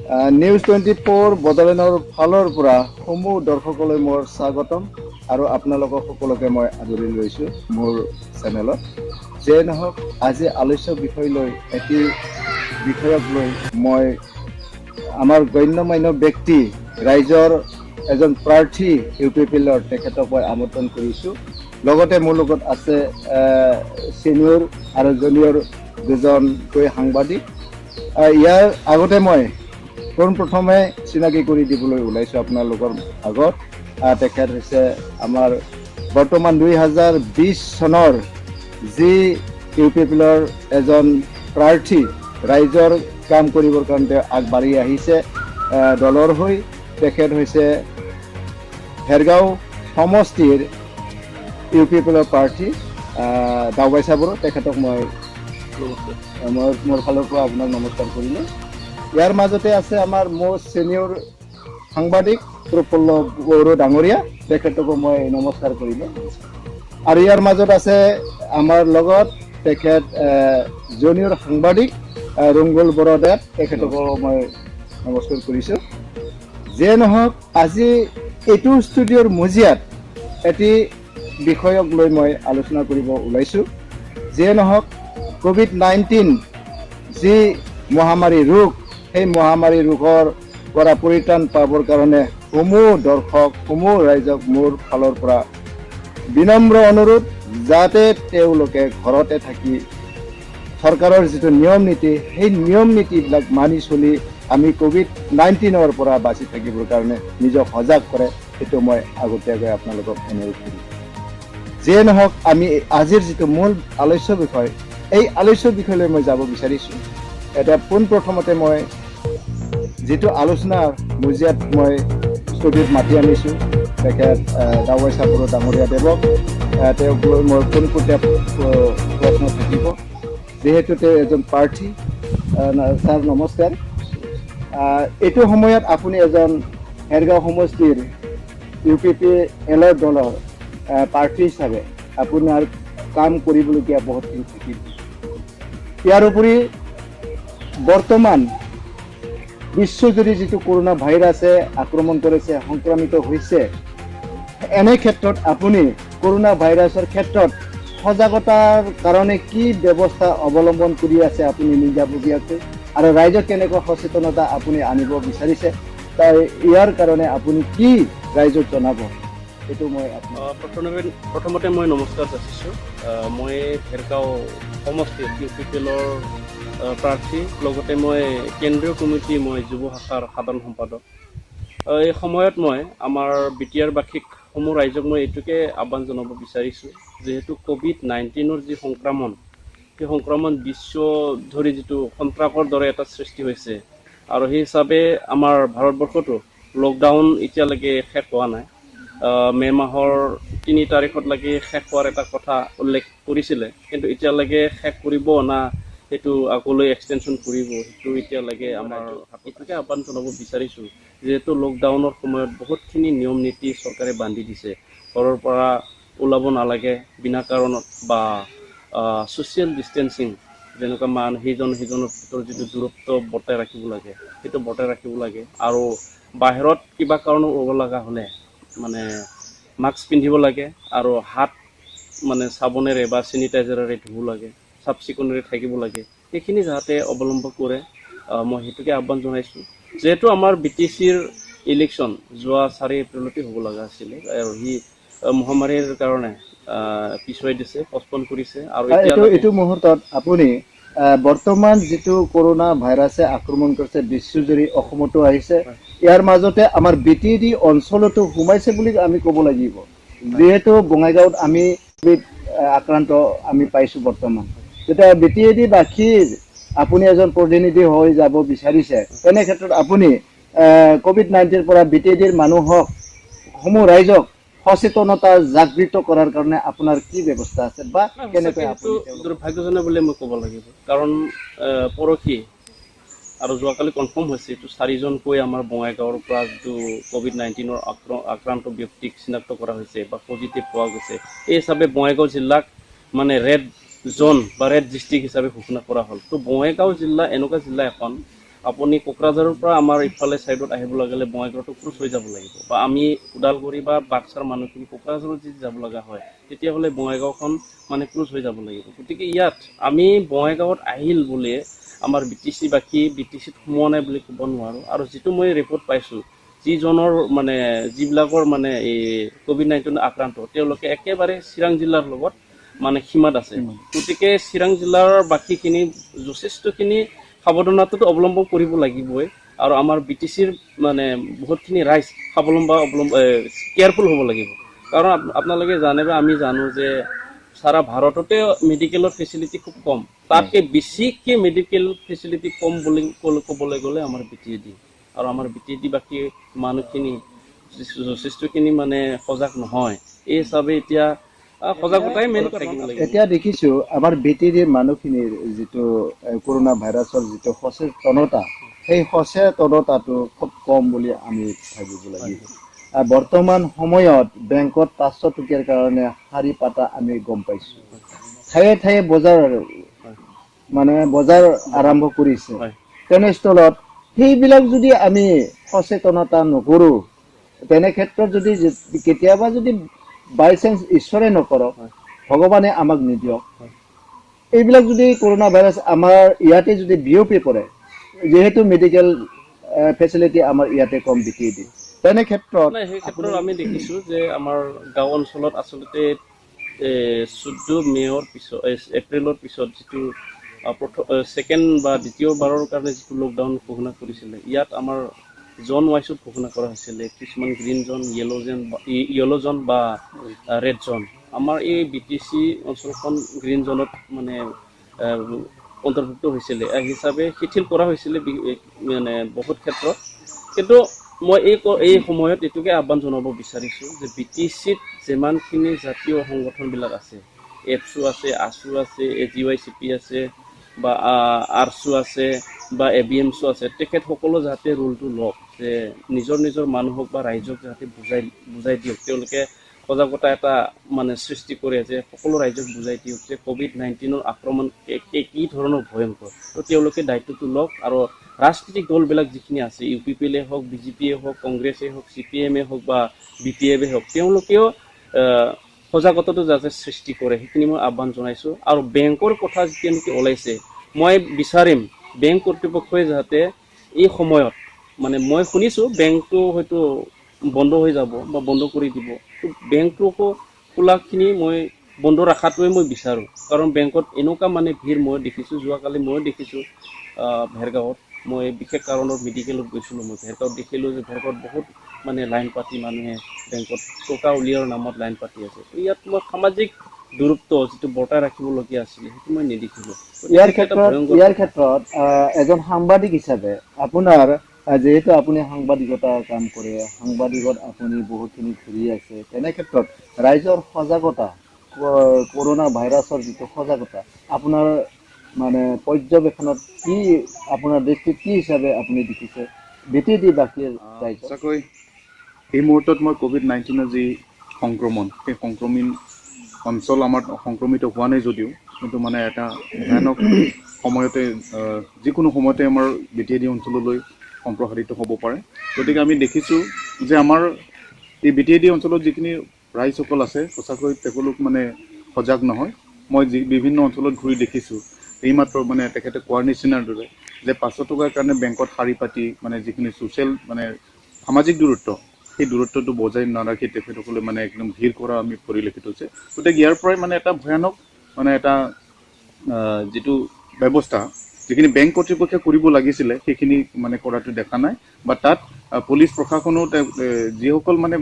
News 24 বড়োলেণ্ডৰ ফালৰ পৰা সমূহ দৰ্শকলৈ মোৰ স্বাগতম আৰু আপোনালোকক সকলোকে মই আদৰি লৈছোঁ মোৰ চেনেলত। যে নহওক আজি আলোচ্য বিষয় লৈ এটি বিষয়ক লৈ মই আমাৰ গণ্যমান্য ব্যক্তি ৰাইজৰ এজন প্ৰাৰ্থী UPPL তেখেতক মই আমন্ত্ৰণ কৰিছোঁ। লগতে মোৰ লগত আছে ছিনিয়ৰ আৰু জুনিয়ৰ দুজনকৈ সাংবাদিক। ইয়াৰ আগতে মই পোনপ্ৰথমে চিনাকি কৰি দিবলৈ ওলাইছোঁ আপোনালোকৰ আগত। তেখেত হৈছে আমাৰ বৰ্তমান 2020 চনৰ যি UPPL এজন প্ৰাৰ্থী ৰাইজৰ কাম কৰিবৰ কাৰণে আগবাঢ়ি আহিছে দলৰ হৈ। তেখেত হৈছে হেৰগাঁও সমষ্টিৰ UPPL প্ৰাৰ্থী দাওবাইচা বড়ো। তেখেতক মই মোৰ ফালৰ পৰা আপোনাক নমস্কাৰ কৰিলোঁ। ইয়াৰ মাজতে আছে আমাৰ most ছিনিয়ৰ সাংবাদিক প্ৰফুল্ল বড়ো ডাঙৰীয়া, তেখেতকো মই নমস্কাৰ কৰিলোঁ। আৰু ইয়াৰ মাজত আছে আমাৰ লগত তেখেত জুনিয়ৰ সাংবাদিক ৰংগুল বড়োদেৱ, তেখেতকো মই নমস্কাৰ কৰিছোঁ। যে নহওক আজি এইটো ষ্টুডিঅ'ৰ মজিয়াত এটি বিষয়ক লৈ মই আলোচনা কৰিব ওলাইছোঁ। যে নহওক COVID-19 যি মহামাৰী ৰোগ, সেই মহামাৰী ৰোগৰ পৰা পৰিত্ৰাণ পাবৰ কাৰণে সমূহ দৰ্শক সমূহ ৰাইজক মোৰ ফালৰ পৰা বিনম্ৰ অনুৰোধ, যাতে তেওঁলোকে ঘৰতে থাকি চৰকাৰৰ যিটো নিয়ম নীতি, সেই নিয়ম নীতিবিলাক মানি চলি আমি COVID-19 পৰা বাচি থাকিবৰ কাৰণে নিজক সজাগ কৰে, সেইটো মই আগতীয়াকৈ আপোনালোকক অনুৰোধ কৰিম। যিয়ে নহওক আমি আজিৰ যিটো মূল আলোচ্য বিষয়, এই আলোচ্য বিষয়লৈ মই যাব বিচাৰিছোঁ। এতিয়া পোনপ্ৰথমতে মই যিটো আলোচনাৰ মজিয়াত মই ষ্টুডিঅ'ত মাতি আনিছোঁ তেখেত দাওবাইচা বড়ো ডাঙৰীয়া দেৱক। তেওঁক লৈ মোৰ পোনপটীয়া প্ৰশ্ন থাকিব, যিহেতু তেওঁ এজন প্ৰাৰ্থী। ছাৰ নমস্কাৰ। এইটো সময়ত আপুনি এজন হেৰগাঁও সমষ্টিৰ UPPL দলৰ প্ৰাৰ্থী হিচাপে আপোনাৰ কাম কৰিবলগীয়া বহুতখিনি থাকিব। ইয়াৰ উপৰি বৰ্তমান বিশ্বজুৰি যিটো কৰোণা ভাইৰাছে আক্ৰমণ কৰিছে, সংক্ৰমিত হৈছে, এনে ক্ষেত্ৰত আপুনি কৰোণা ভাইৰাছৰ ক্ষেত্ৰত সজাগতাৰ কাৰণে কি ব্যৱস্থা অৱলম্বন কৰি আছে আপুনি নিজাববীয়াকৈ, আৰু ৰাইজক কেনেকুৱা সচেতনতা আপুনি আনিব বিচাৰিছে, তাৰ ইয়াৰ কাৰণে আপুনি কি ৰাইজক জনাব, সেইটো মই প্ৰথমতে মই নমস্কাৰ যাচিছোঁ। মই হেৰগাঁও সমষ্টিৰ UPPL প্ৰাৰ্থী, লগতে মই কেন্দ্ৰীয় কমিটি, মই যুৱ শাখাৰ সাধাৰণ সম্পাদক। এই সময়ত মই আমাৰ BTR বাসীক সমূহ ৰাইজক মই এইটোকে আহ্বান জনাব বিচাৰিছোঁ, যিহেতু COVID-19 যি সংক্ৰমণ, সেই সংক্ৰমণ বিশ্ব ধৰি যিটো সন্ত্ৰাসৰ দৰে এটা সৃষ্টি হৈছে, আৰু সেই হিচাপে আমাৰ ভাৰতবৰ্ষতো লকডাউন এতিয়ালৈকে শেষ হোৱা নাই। মে' মাহৰ 3 তাৰিখলৈকে শেষ হোৱাৰ এটা কথা উল্লেখ কৰিছিলে, কিন্তু এতিয়ালৈকে শেষ কৰিব না সেইটো আগলৈ এক্সটেনশ্যন কৰিব, সেইটো এতিয়ালৈকে আমাৰ এইটোকে আহ্বান জনাব বিচাৰিছোঁ। যিহেতু লকডাউনৰ সময়ত বহুতখিনি নিয়ম নীতি চৰকাৰে বান্ধি দিছে, ঘৰৰ পৰা ওলাব নালাগে বিনা কাৰণত, বা ছ'চিয়েল ডিষ্টেঞ্চিং, যেনেকুৱা সিজনৰ ভিতৰত যিটো দূৰত্ব বৰ্তাই ৰাখিব লাগে, সেইটো বৰ্তাই ৰাখিব লাগে। আৰু বাহিৰত কিবা কাৰণত ওলাব লগা হ'লে মানে মাস্ক পিন্ধিব লাগে, আৰু হাত মানে চাবোনেৰে বা চেনিটাইজাৰেৰে ধুব লাগে, চাফ চিকুণেৰে থাকিব লাগে। সেইখিনি যাতে অৱলম্বন কৰে, মই সেইটোকে আহ্বান জনাইছোঁ। যিহেতু আমাৰ BTCৰ ইলেকশ্যন যোৱা 4 এপ্ৰিলতে হ'ব লগা আছিলে, আৰু সি মহামাৰীৰ কাৰণে পিছুৱাই দিছে, পষ্টপন কৰিছে। আৰু এইটো মুহূৰ্তত আপুনি বৰ্তমান যিটো কৰোণা ভাইৰাছে আক্ৰমণ কৰিছে বিশ্বজুৰি, অসমতো আহিছে, ইয়াৰ মাজতে আমাৰ BTD অঞ্চলতো সোমাইছে বুলি আমি ক'ব লাগিব, যিহেতু বঙাইগাঁৱত আমি আক্ৰান্ত আমি পাইছোঁ বৰ্তমান। তেতিয়া BTD বাসীৰ আপুনি এজন প্ৰতিনিধি হৈ যাব বিচাৰিছে, তেনে ক্ষেত্ৰত আপুনি COVID-19 পৰা BTDৰ মানুহক সমূহ ৰাইজক সচেতনতা জাগৃত কৰাৰ কাৰণে আপোনাৰ কি ব্যৱস্থা আছে, বা কেনেকৈ? দুৰ্ভাগ্যজনক বুলি মই ক'ব লাগিব, কাৰণ পৰহি আৰু যোৱাকালি কনফাৰ্ম হৈছে এইটো 4জনকৈ আমাৰ বঙাইগাঁৱৰ পৰা যিটো COVID-19 আক্ৰান্ত ব্যক্তিক চিনাক্ত কৰা হৈছে বা পজিটিভ পোৱা গৈছে। এই হিচাপে বঙাইগাঁও জিলাক মানে ৰেড জ'ন বা ৰেড ডিষ্ট্ৰিক্ট হিচাপে ঘোষণা কৰা হ'ল। তো বঙাইগাঁও জিলা এনেকুৱা জিলা এখন আপুনি কোকৰাঝাৰৰ পৰা আমাৰ ইফালে ছাইডত আহিব লাগিলে বঙাইগাঁৱতো ক্ৰুজ হৈ যাব লাগিব, বা আমি ওদালগুৰি বা বাক্সাৰ মানুহখিনি কোকৰাঝাৰত যদি যাব লগা হয় তেতিয়াহ'লে বঙাইগাঁওখন মানে ক্ৰুজ হৈ যাব লাগিব। গতিকে ইয়াত আমি বঙাইগাঁৱত আহিল বুলি আমাৰ BTC বাকী BTCত সোমোৱা নাই বুলি ক'ব নোৱাৰোঁ। আৰু যিটো মই ৰিপৰ্ট পাইছোঁ, যিজনৰ মানে যিবিলাকৰ মানে এই COVID-19 আক্ৰান্ত তেওঁলোকে একেবাৰে চিৰাং জিলাৰ লগত মানে সীমাত আছে। গতিকে চিৰাং জিলাৰ বাকীখিনি যথেষ্টখিনি সাৱধানতাটো অৱলম্বন কৰিব লাগিবই। আৰু আমাৰ BTCৰ মানে বহুতখিনি ৰাইজ কেয়াৰফুল হ'ব লাগিব। কাৰণ আপোনালোকে জানে বা আমি জানো যে সাৰা ভাৰততে মেডিকেলৰ ফেচিলিটি খুব কম, তাতকৈ বেছিকৈ মেডিকেল ফেচিলিটি কম বুলি ক'বলৈ গ'লে আমাৰ BTAD। আৰু আমাৰ BTAD বাকী মানুহখিনি যথেষ্টখিনি মানে সজাগ নহয়। এই হিচাপে এতিয়া সজাগতাই মেইন থাকিব লাগিব। এতিয়া দেখিছোঁ আমাৰ BTADৰ মানুহখিনিৰ যিটো কৰোণা ভাইৰাছৰ যিটো সচেতনতা, সেই সচেতনতাটো খুব কম বুলি আমি ভাবিব লাগিব। বৰ্তমান সময়ত বেংকত 500 টকীয়াৰ কাৰণে শাৰী পাতা আমি গম পাইছোঁ। ঠায়ে ঠায়ে বজাৰ আৰম্ভ কৰিছে। তেনেস্থলত সেইবিলাক যদি আমি সচেতনতা নকৰোঁ, তেনে ক্ষেত্ৰত যদি কেতিয়াবা যদি বাই চান্স ঈশ্বৰে নকৰক, ভগৱানে আমাক নিদিয়ক, এইবিলাক যদি কৰোণা ভাইৰাছ আমাৰ ইয়াতে যদি বিয়পি পৰে, যিহেতু মেডিকেল ফেচিলিটি আমাৰ ইয়াতে কম BTAD, তেনে ক্ষেত্ৰত সেই ক্ষেত্ৰত আমি দেখিছোঁ যে আমাৰ গাঁও অঞ্চলত আচলতে 14 মে'ৰ পিছত এপ্ৰিলৰ পিছত যিটো ছেকেণ্ড বা দ্বিতীয়বাৰৰ কাৰণে যিটো লকডাউন ঘোষণা কৰিছিলে, ইয়াত আমাৰ জন ৱাইজত ঘোষণা কৰা হৈছিলে। কিছুমান গ্ৰীণ জন, য়েলো জন বা ৰেড জন। আমাৰ এই BTC অঞ্চলখন গ্ৰীণ জনত মানে অন্তৰ্ভুক্ত হৈছিলে, হিচাপে শিথিল কৰা হৈছিলে মানে বহুত ক্ষেত্ৰত। কিন্তু মই এই সময়ত এইটোকে আহ্বান জনাব বিচাৰিছোঁ যে BTCত যিমানখিনি জাতীয় সংগঠনবিলাক আছে, এপছু আছে, আছু আছে, AGYCP আছে, বা আৰছু আছে, বা ABMছু আছে, তেখেতসকলো যাতে ৰোলটো লওক, যে নিজৰ নিজৰ মানুহক বা ৰাইজক যাতে বুজাই দিয়ক। তেওঁলোকে সজাগতা এটা মানে সৃষ্টি কৰে যে সকলো ৰাইজক বুজাই দিয়ক যে COVID-19ৰ আক্ৰমণ কি ধৰণৰ ভয়ংকৰ। তো তেওঁলোকে দায়িত্বটো লওক। আৰু ৰাজনৈতিক দলবিলাক যিখিনি আছে, UPPLয়ে হওক, BJPয়ে হওক, কংগ্ৰেছেই হওক, CPMয়ে হওক বা BPFয়ে হওক, তেওঁলোকেও সজাগতাটো যাতে সৃষ্টি কৰে, সেইখিনি মই আহ্বান জনাইছোঁ। আৰু বেংকৰ কথা যেতিয়া নেকি ওলাইছে, মই বিচাৰিম বেংক কৰ্তৃপক্ষই যাতে এই সময়ত, মানে মই শুনিছোঁ বেংকটো হয়তো বন্ধ হৈ যাব বা বন্ধ কৰি দিব, তো বেংকটোকো খোলাখিনি মই বন্ধ ৰখাটোৱে মই বিচাৰোঁ। কাৰণ বেংকত এনেকুৱা মানে ভিৰ মই দেখিছোঁ, যোৱাকালি ময়ো দেখিছোঁ ভেৰগাঁৱত। মই বিশেষ কাৰণত মেডিকেলত গৈছিলোঁ, মই ভেৰগাঁৱত দেখিলোঁ যে ভেৰগাঁৱত বহুত মানে লাইন পাতি মানুহে বেংকত টকা উলিওৱাৰ নামত লাইন পাতি আছে। ইয়াত মই সামাজিক দূৰত্ব যিটো বৰ্তাই ৰাখিবলগীয়া আছিলে, সেইটো মই নেদেখিলোঁ। ইয়াৰ ক্ষেত্ৰত এজন সাংবাদিক হিচাপে আপোনাৰ, যিহেতু আপুনি সাংবাদিকতাৰ কাম কৰে, সাংবাদিকত আপুনি বহুতখিনি ঘূৰি আছে, তেনে ক্ষেত্ৰত ৰাইজৰ সজাগতা, কৰোণা ভাইৰাছৰ যিটো সজাগতা, আপোনাৰ মানে পৰ্যবেক্ষণত কি, আপোনাৰ দৃষ্টিত কি হিচাপে আপুনি দেখিছে BTAD বাকী ৰাইজ? সঁচাকৈ এই মুহূৰ্তত মই COVID-19ৰ যি সংক্ৰমণ, সেই সংক্ৰমণ অঞ্চল আমাৰ সংক্ৰমিত হোৱা নাই যদিও, কিন্তু মানে এটা ভয়ানক সময়তে যিকোনো সময়তে আমাৰ BTAD অঞ্চললৈ সম্প্ৰসাৰিত হ'ব পাৰে। গতিকে আমি দেখিছোঁ যে আমাৰ এই BTAD অঞ্চলত যিখিনি ৰাইজসকল আছে, সঁচাকৈ তেওঁলোক মানে সজাগ নহয়। মই বিভিন্ন অঞ্চলত ঘূৰি দেখিছোঁ, এইমাত্ৰ মানে তেখেতে কোৱাৰ নিচিনাৰ দৰে যে 500 টকাৰ কাৰণে বেংকত শাৰী পাতি মানে যিখিনি ছ'চিয়েল মানে সামাজিক দূৰত্ব, সেই দূৰত্বটো বজাই নাৰাখি তেখেতসকলে মানে একদম ভিৰ কৰা আমি পৰিলক্ষিত হৈছে। গতিকে ইয়াৰ পৰাই মানে এটা ভয়ানক মানে এটা যিটো ব্যৱস্থা, যিখিনি বেংক কৰ্তৃপক্ষে কৰিব লাগিছিলে সেইখিনি মানে কৰাটো দেখা নাই। বা তাত পুলিচ প্ৰশাসনো যিসকল মানে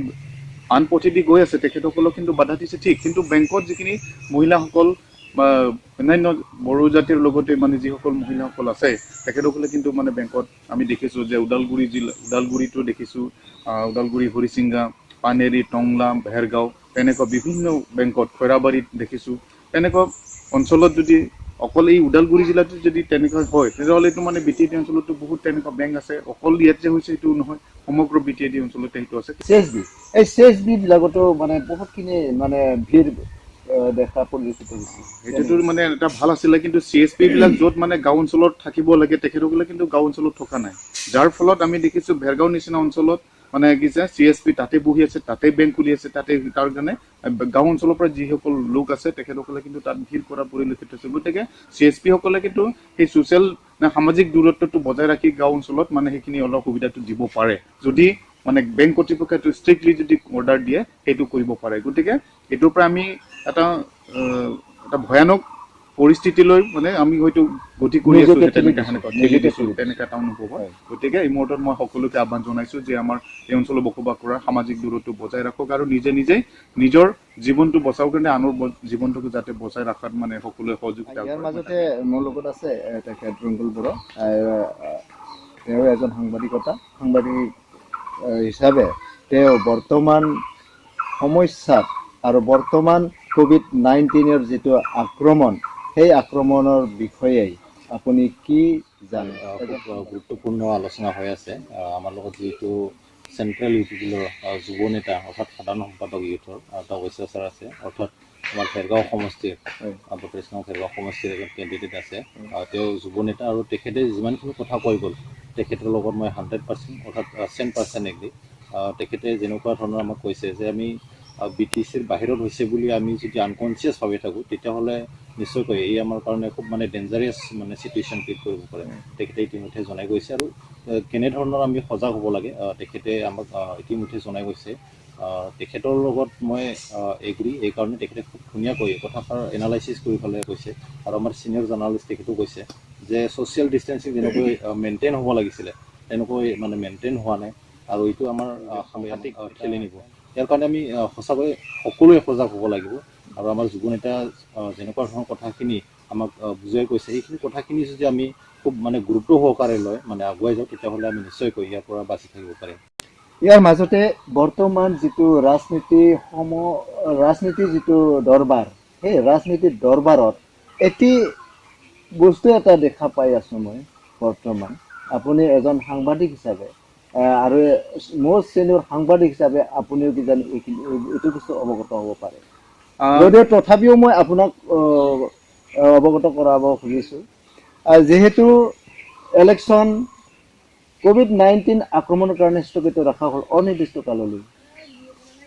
আন পথেদি গৈ আছে তেখেতসকলক কিন্তু বাধা দিছে, ঠিক, কিন্তু বেংকত যিখিনি মহিলাসকল বা অন্যান্য বড়ো জাতিৰ লগতে মানে যিসকল মহিলাসকল আছে, তেখেতসকলে কিন্তু মানে বেংকত আমি দেখিছোঁ যে ওদালগুৰিতো দেখিছোঁ, ওদালগুৰি, হৰিচিংগা, পানেৰী, টংলা, ভেৰগাঁও, তেনেকুৱা বিভিন্ন বেংকত, খৈৰাবাৰীত দেখিছোঁ। তেনেকুৱা অঞ্চলত যদি অকল এই ওদালগুৰি জিলাটো যদি তেনেকুৱা হয়, তেতিয়াহ'লেতো মানে BTAD অঞ্চলতো বহুত তেনেকুৱা বেংক আছে। অকল ইয়াত যে হৈছে সেইটো নহয়, সমগ্ৰ BTAD অঞ্চলতে সেইটো আছে। CSB, এই CSB বিলাকতো মানে বহুতখিনি মানে ভিৰ দেখা পৰিলক্ষিত হৈছে। সেইটোতো মানে এটা ভাল আছিলে, কিন্তু CSP বিলাক য'ত মানে গাঁও অঞ্চলত থাকিব লাগে তেখেতসকলে কিন্তু গাঁও অঞ্চলত থকা নাই, যাৰ ফলত আমি দেখিছোঁ ভেৰগাঁও নিচিনা অঞ্চলত মানে কি যে CSP তাতে বহি আছে, তাতে বেংক খুলি আছে, তাতে তাৰ কাৰণে গাঁও অঞ্চলৰ পৰা যিসকল লোক আছে তেখেতসকলে কিন্তু তাত ভিৰ কৰা পৰিলক্ষিত হৈছে। গতিকে CSP সকলে কিন্তু সেই ছ'চিয়েল সামাজিক দূৰত্বটো বজাই ৰাখি গাঁও অঞ্চলত মানে সেইখিনি অলপ সুবিধাটো দিব পাৰে, যদি মানে বেংক কৰ্তৃপক্ষই ষ্ট্ৰিক্টলি যদি অৰ্ডাৰ দিয়ে সেইটো কৰিব পাৰে। গতিকে এইটোৰ পৰা আমি এটা ভয়ানক পৰিস্থিতিলৈ মানে আমি হয়তো গতি কৰি আছো, তেনেকুৱা এটা অনুভৱ হয়। গতিকে এই মুহূৰ্তত মই সকলোকে আহ্বান জনাইছো যে আমাৰ এই অঞ্চলত বসবাস কৰা সামাজিক দূৰত্ব বজাই ৰাখক আৰু নিজে নিজৰ জীৱনটো বচাওক, কাৰণে আনৰ জীৱনটোকো যাতে বচাই ৰখাত মানে সকলোৱে সহযোগিতা কৰে। ইয়াৰ মাজতে মোৰ লগত আছে তেখেত ৰংগুল বড়ো, তেওঁ এজন সাংবাদিক হিচাপে তেওঁ বৰ্তমান সমস্যাত আৰু বৰ্তমান COVID-19 যিটো আক্ৰমণ, সেই আক্ৰমণৰ বিষয়ে আপুনি কি জানে? খুব গুৰুত্বপূৰ্ণ আলোচনা হৈ আছে। আমাৰ লগত যিটো চেণ্ট্ৰেল ইউপিপিলৰ যুৱ নেতা অৰ্থাৎ সাধাৰণ সম্পাদক ইউথৰ তপস্যা ছাৰ আছে, অৰ্থাৎ আমাৰ ভেৰগাঁও সমষ্টিৰ বত্ৰিছগাঁও ভেৰগাঁও সমষ্টিৰ এজন কেণ্ডিডেট আছে। তেওঁ যুৱ নেতা আৰু তেখেতে যিমানখিনি কথা কৈ গ'ল তেখেতৰ লগত মই 100% অৰ্থাৎ 100% এগ্ৰী। তেখেতে যেনেকুৱা ধৰণৰ আমাক কৈছে যে আমি BTCৰ বাহিৰত হৈছে বুলি আমি যদি আনকনচিয়াছ ভাবি থাকোঁ তেতিয়াহ'লে নিশ্চয়কৈ এই আমাৰ কাৰণে খুব মানে ডেঞ্জাৰিয়াছ মানে চিটুৱেশ্যন ক্ৰিয়েট কৰিব পাৰে। তেখেতে ইতিমধ্যে জনাই গৈছে আৰু কেনেধৰণৰ আমি সজাগ হ'ব লাগে তেখেতে আমাক ইতিমধ্যে জনাই গৈছে। তেখেতৰ লগত মই এগ্ৰী, এইকাৰণে তেখেতে খুব ধুনীয়াকৈ কথাষাৰ এনালাইচিছ কৰি পেলাই কৈছে। আৰু আমাৰ ছিনিয়ৰ জাৰ্ণালিষ্ট তেখেতেও কৈছে যে ছ'চিয়েল ডিষ্টেঞ্চিং যেনেকৈ মেইনটেইন হ'ব লাগিছিলে তেনেকৈ মানে মেইনটেইন হোৱা নাই, আৰু এইটো আমাৰ সাংঘাতিক ঠেলি নিব। ইয়াৰ কাৰণে আমি সঁচাকৈ সকলোৱে সজাগ হ'ব লাগিব। আৰু আমাৰ যুৱ নেতা যেনেকুৱা ধৰণৰ কথাখিনি আমাক বুজাই কৈছে, সেইখিনি কথাখিনি যদি আমি খুব মানে গুৰুত্ব সহকাৰে লয় মানে আগুৱাই যাওঁ তেতিয়াহ'লে আমি নিশ্চয়কৈ ইয়াৰ পৰা বাচি থাকিব পাৰিম। ইয়াৰ মাজতে বৰ্তমান যিটো ৰাজনীতিৰ যিটো দৰবাৰ, সেই ৰাজনীতিৰ দৰবাৰত এটি বস্তু এটা দেখা পাই আছোঁ মই বৰ্তমান। আপুনি এজন সাংবাদিক হিচাপে আৰু মোৰ শ্ৰেণীৰ সাংবাদিক হিচাপে আপুনিও কিজানি এইটো বস্তু অৱগত হ'ব পাৰে, যদিও তথাপিও মই আপোনাক অৱগত কৰাব খুজিছোঁ। যিহেতু ইলেকশ্যন COVID-19 আক্ৰমণৰ কাৰণে স্থগিত ৰখা হ'ল অনিৰ্দিষ্ট কাললৈ।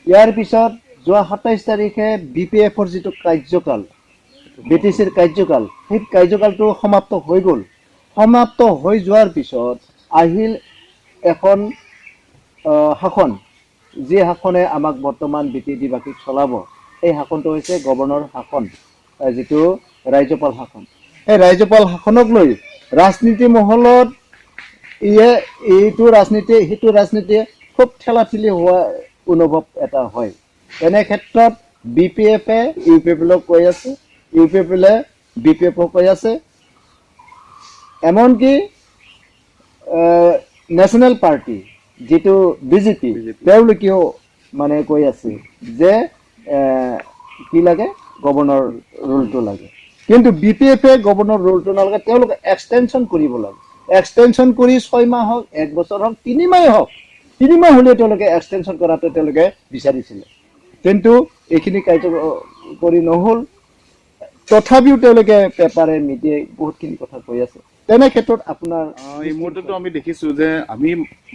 ইয়াৰ পিছত যোৱা 27 তাৰিখে BPFৰ যিটো কাৰ্যকাল, BTCৰ কাৰ্যকাল, সেই কাৰ্যকালটো সমাপ্ত হৈ গ'ল। সমাপ্ত হৈ যোৱাৰ পিছত আহিল এখন শাসন, যি শাসনে আমাক বৰ্তমান দ্বিবাৰ্ষিক চলাব। এই শাসনটো হৈছে গৱৰ্ণৰ শাসন, যিটো ৰাজ্যপাল শাসন। এই ৰাজ্যপাল শাসনক লৈ ৰাজনীতি মহলত এইটো ৰাজনীতিয়ে খুব ঠেলাঠেলি হোৱা অনুভৱ এটা হয়। এনে ক্ষেত্ৰত BPFে UPPলক কৈ আছে, UPPলে BPFক কৈ আছে, এমনকি নেশ্যনেল পাৰ্টি যিটো BJP তেওঁলোকেও মানে কৈ আছে যে কি লাগে, গভৰ্ণৰ ৰুলটো লাগে। কিন্তু BPFে গভৰ্ণৰ ৰুলটো নালাগে, তেওঁলোকে এক্সটেনশ্যন কৰিব লাগে। এক্সটেনশ্যন কৰি 6 মাহ হওক, 1 বছৰ হওক, 3 মাহ হওক, 3 মাহ হ'লেও তেওঁলোকে এক্সটেনশ্যন কৰাটো তেওঁলোকে বিচাৰিছিলে, কিন্তু এইখিনি কাৰ্যকৰী নহ'ল। তথাপিও তেওঁলোকে পেপাৰে মিডিয়াই বহুতখিনি কথা কৈ আছে। তেনে ক্ষেত্ৰত আপোনাৰ এই মুহূৰ্ততো আমি দেখিছোঁ যে আমি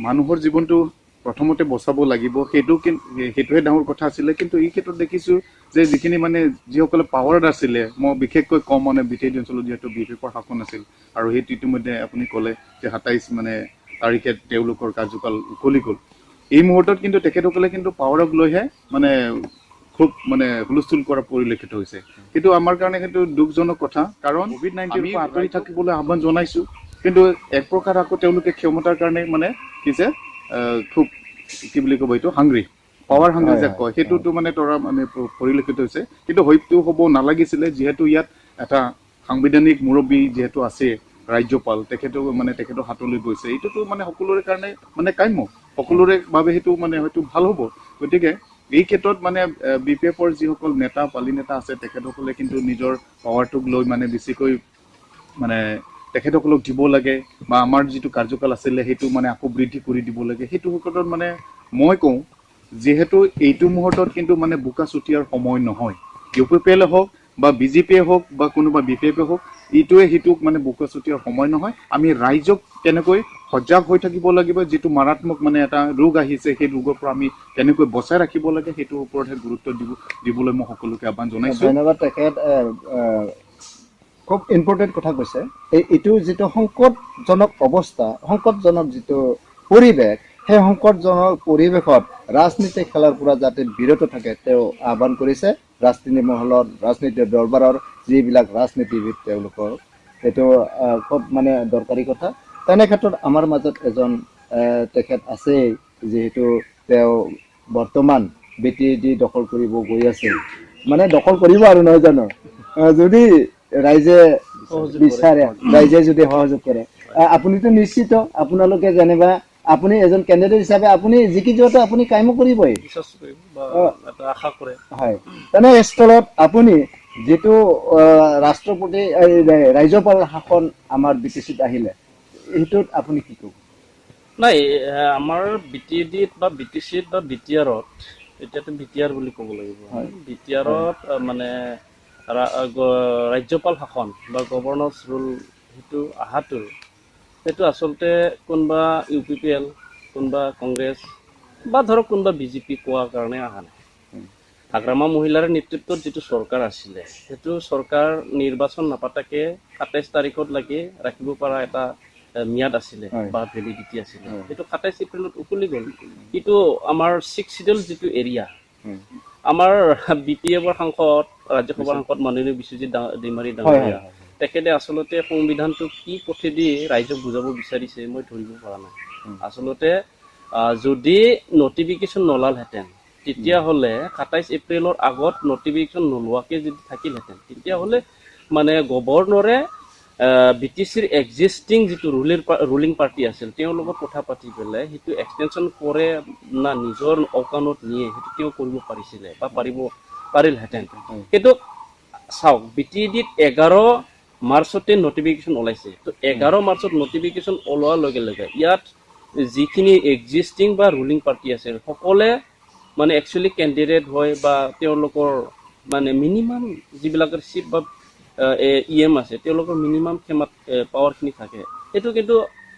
মানুহৰ জীৱনটো প্ৰথমতে বচাব লাগিব, সেইটোহে ডাঙৰ কথা আছিলে। কিন্তু এই ক্ষেত্ৰত দেখিছোঁ যে যিখিনি মানে যিসকলে পাৱাৰত আছিলে, মই বিশেষকৈ কম মানে বিটেডি অঞ্চলত যিহেতু BPFৰ শাসন আছিল, আৰু সেইটো ইতিমধ্যে আপুনি ক'লে যে 27 তাৰিখে তেওঁলোকৰ কাৰ্যকাল উকলি গ'ল। এই মুহূৰ্তত কিন্তু তেখেতসকলে কিন্তু পাৱাৰক লৈহে মানে খুব মানে হুলস্থুল কৰা পৰিলক্ষিত হৈছে। কিন্তু আমাৰ কাৰণে সেইটো দুখজনক কথা, কাৰণ COVID-19 পৰা আঁতৰি থাকিবলৈ আহ্বান জনাইছোঁ, কিন্তু এক প্ৰকাৰ আকৌ তেওঁলোকে ক্ষমতাৰ কাৰণে মানে কি যে খুব কি বুলি ক'ব, এইটো পাৱাৰ হাংগ্ৰি যে কয়, সেইটোতো মানে তৰা মানে পৰিলক্ষিত হৈছে। কিন্তু হয়তো হ'ব নালাগিছিলে, যিহেতু ইয়াত এটা সাংবিধানিক মুৰব্বী যিহেতু আছে ৰাজ্যপাল, তেখেতৰ হাতলৈ গৈছে। এইটোতো মানে সকলোৰে কাৰণে মানে কাম্য, সকলোৰে বাবে সেইটো মানে হয়তো ভাল হ'ব। গতিকে এই ক্ষেত্ৰত মানে BPFৰ যিসকল পালি নেতা আছে তেখেতসকলে কিন্তু নিজৰ পাৱাৰটোক লৈ মানে বেছিকৈ মানে তেখেতসকলক দিব লাগে, বা আমাৰ যিটো কাৰ্যকাল আছিলে সেইটো মানে আকৌ বৃদ্ধি কৰি দিব লাগে। সেইটো ক্ষেত্ৰত মানে মই কওঁ, যিহেতু এইটো মুহূৰ্তত কিন্তু মানে বোকা চুটিয়াৰ সময় নহয়, UPPL হওক বা BJP হওক বা কোনোবা BPF হওক, ইটোৱে সিটোক মানে বুকুৱা চুটিয়াৰ সময় নহয়। আমি ৰাইজক কেনেকৈ সজাগ হৈ থাকিব লাগিব, যিটো মাৰাত্মক মানে এটা ৰোগ আহিছে, সেই ৰোগৰ পৰা আমি কেনেকৈ বচাই ৰাখিব লাগে, সেইটোৰ ওপৰতহে গুৰুত্ব দিবলৈ মই সকলোকে আহ্বান জনাইছো। ধন্যবাদ। তেখেত খুব ইম্পৰ্টেণ্ট কথা কৈছে। এইটো যিটো সংকটজনক অৱস্থা, সংকটজনক যিটো পৰিৱেশ, সেই সংকটজনক পৰিৱেশত ৰাজনীতি খেলাৰ পৰা যাতে বিৰত থাকে তেওঁ আহ্বান কৰিছে। ৰাজনীতি মহলৰ, ৰাজনীতিৰ দৰবাৰৰ যিবিলাক ৰাজনীতিবিদ তেওঁলোকৰ এইটো খুব মানে দৰকাৰী কথা। তেনে ক্ষেত্ৰত আমাৰ মাজত এজন তেখেত আছেই, যিহেতু তেওঁ বৰ্তমান BTD দখল কৰিব গৈ আছে, মানে দখল কৰিব আৰু নহয় জানো, যদি ৰাইজে বিচাৰে, ৰাইজে যদি সহযোগ কৰে। আপুনিতো নিশ্চিত, আপোনালোকে যেনিবা আপুনি এজন কেণ্ডিডেট হিচাপে আপুনি জিকি যোৱাটো আপুনি কামো কৰিবই, বিশ্বাস কৰিব বা এটা আশা কৰে। হয়। তেনে স্থলত আপুনি যিটো ৰাষ্ট্ৰপতি ৰাজ্যপাল শাসন আমাৰ BTCত আহিলে, সেইটোত আপুনি কি ক'ব? নাই, আমাৰ BTDত বা BTCত বা BTRত, এতিয়াতো BTR বুলি ক'ব লাগিব, BTRত মানে ৰাজ্যপাল শাসন বা গভৰ্ণৰ্ছ ৰুল সেইটো অহাটো, সেইটো আচলতে কোনোবা UPPL, কোনোবা কংগ্ৰেছ বা ধৰক কোনোবা BJP কোৱাৰ কাৰণে অহা নাই। হাগ্ৰামা মহিলাৰ নেতৃত্বত যিটো চৰকাৰ আছিলে, সেইটো চৰকাৰ নিৰ্বাচন নাপাতাকে 27 তাৰিখত লাগি ৰাখিব পৰা এটা ম্যাদ আছিলে বা ভেলিডিটি আছিলে। সেইটো 27 এপ্ৰিলত উকলি গ'ল। কিন্তু আমাৰ 6 শিডিউল যিটো এৰিয়া, আমাৰ BPFৰ সাংসদ, ৰাজ্যসভাৰ সাংসদ মাননীয় বিশ্বজিৎ দৈমাৰী ডাঙৰীয়া, তেখেতে আচলতে সংবিধানটো কি পথেদি ৰাইজক বুজাব বিচাৰিছে মই ধৰিব পৰা নাই। আচলতে যদি নটিফিকেশ্যন নলালহেঁতেন, তেতিয়াহ'লে 27 এপ্ৰিলৰ আগত নটিফিকেশ্যন নোলোৱাকৈ যদি থাকিলহেঁতেন, তেতিয়াহ'লে মানে গভৰ্ণৰে BTCৰ এক্সিষ্টিং যিটো ৰুলিং পাৰ্টি আছিল, তেওঁৰ লগত কথা পাতি পেলাই সেইটো এক্সটেনশ্যন কৰে না নিজৰ অকানত নিয়ে, সেইটো তেওঁ কৰিব পাৰিছিলে বা পাৰিলহেঁতেন। কিন্তু চাওক, BTDত 11 মাৰ্চতে নটিফিকেশ্যন ওলাইছে। তো 11 মাৰ্চত নটিফিকেশ্যন ওলোৱাৰ লগে লগে ইয়াত যিখিনি এক্সিষ্টিং বা ৰুলিং পাৰ্টি আছে সকলোৱে মানে একচুৱেলি কেণ্ডিডেট হয় বা তেওঁলোকৰ মানে মিনিমাম যিবিলাকৰ চিট বা EM আছে, তেওঁলোকৰ মিনিমাম পাৱাৰখিনি থাকে। সেইটো কিন্তু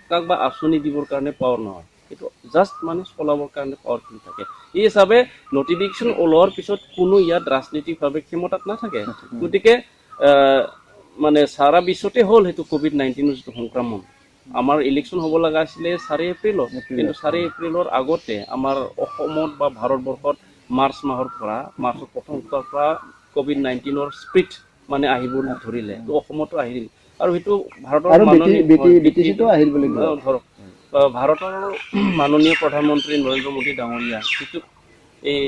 কাকবা আঁচনি দিবৰ কাৰণে পাৱাৰ নহয়, সেইটো জাষ্ট মানে চলাবৰ কাৰণে পাৱাৰখিনি থাকে। এই হিচাপে নটিফিকেশ্যন ওলোৱাৰ পিছত কোনো ইয়াত ৰাজনৈতিকভাৱে ক্ষমতাত নাথাকে। গতিকে মানে সাৰা বিশ্বতে হ'ল সেইটো COVID-19 যিটো সংক্ৰমণ। আমাৰ ইলেকশ্যন হ'ব লগা আছিলে 4 এপ্ৰিলত, কিন্তু 4 এপ্ৰিলৰ আগতে আমাৰ অসমত বা ভাৰতবৰ্ষত মাৰ্চৰ প্ৰথম সপ্তাহৰ পৰা COVID-19 স্প্ৰিড মানে আহিব ধৰিলে। তো অসমতো আহিল, আৰু সেইটো ভাৰতৰ ধৰক ভাৰতৰ মাননীয় প্ৰধানমন্ত্ৰী নৰেন্দ্ৰ মোদী ডাঙৰীয়া যিটো এই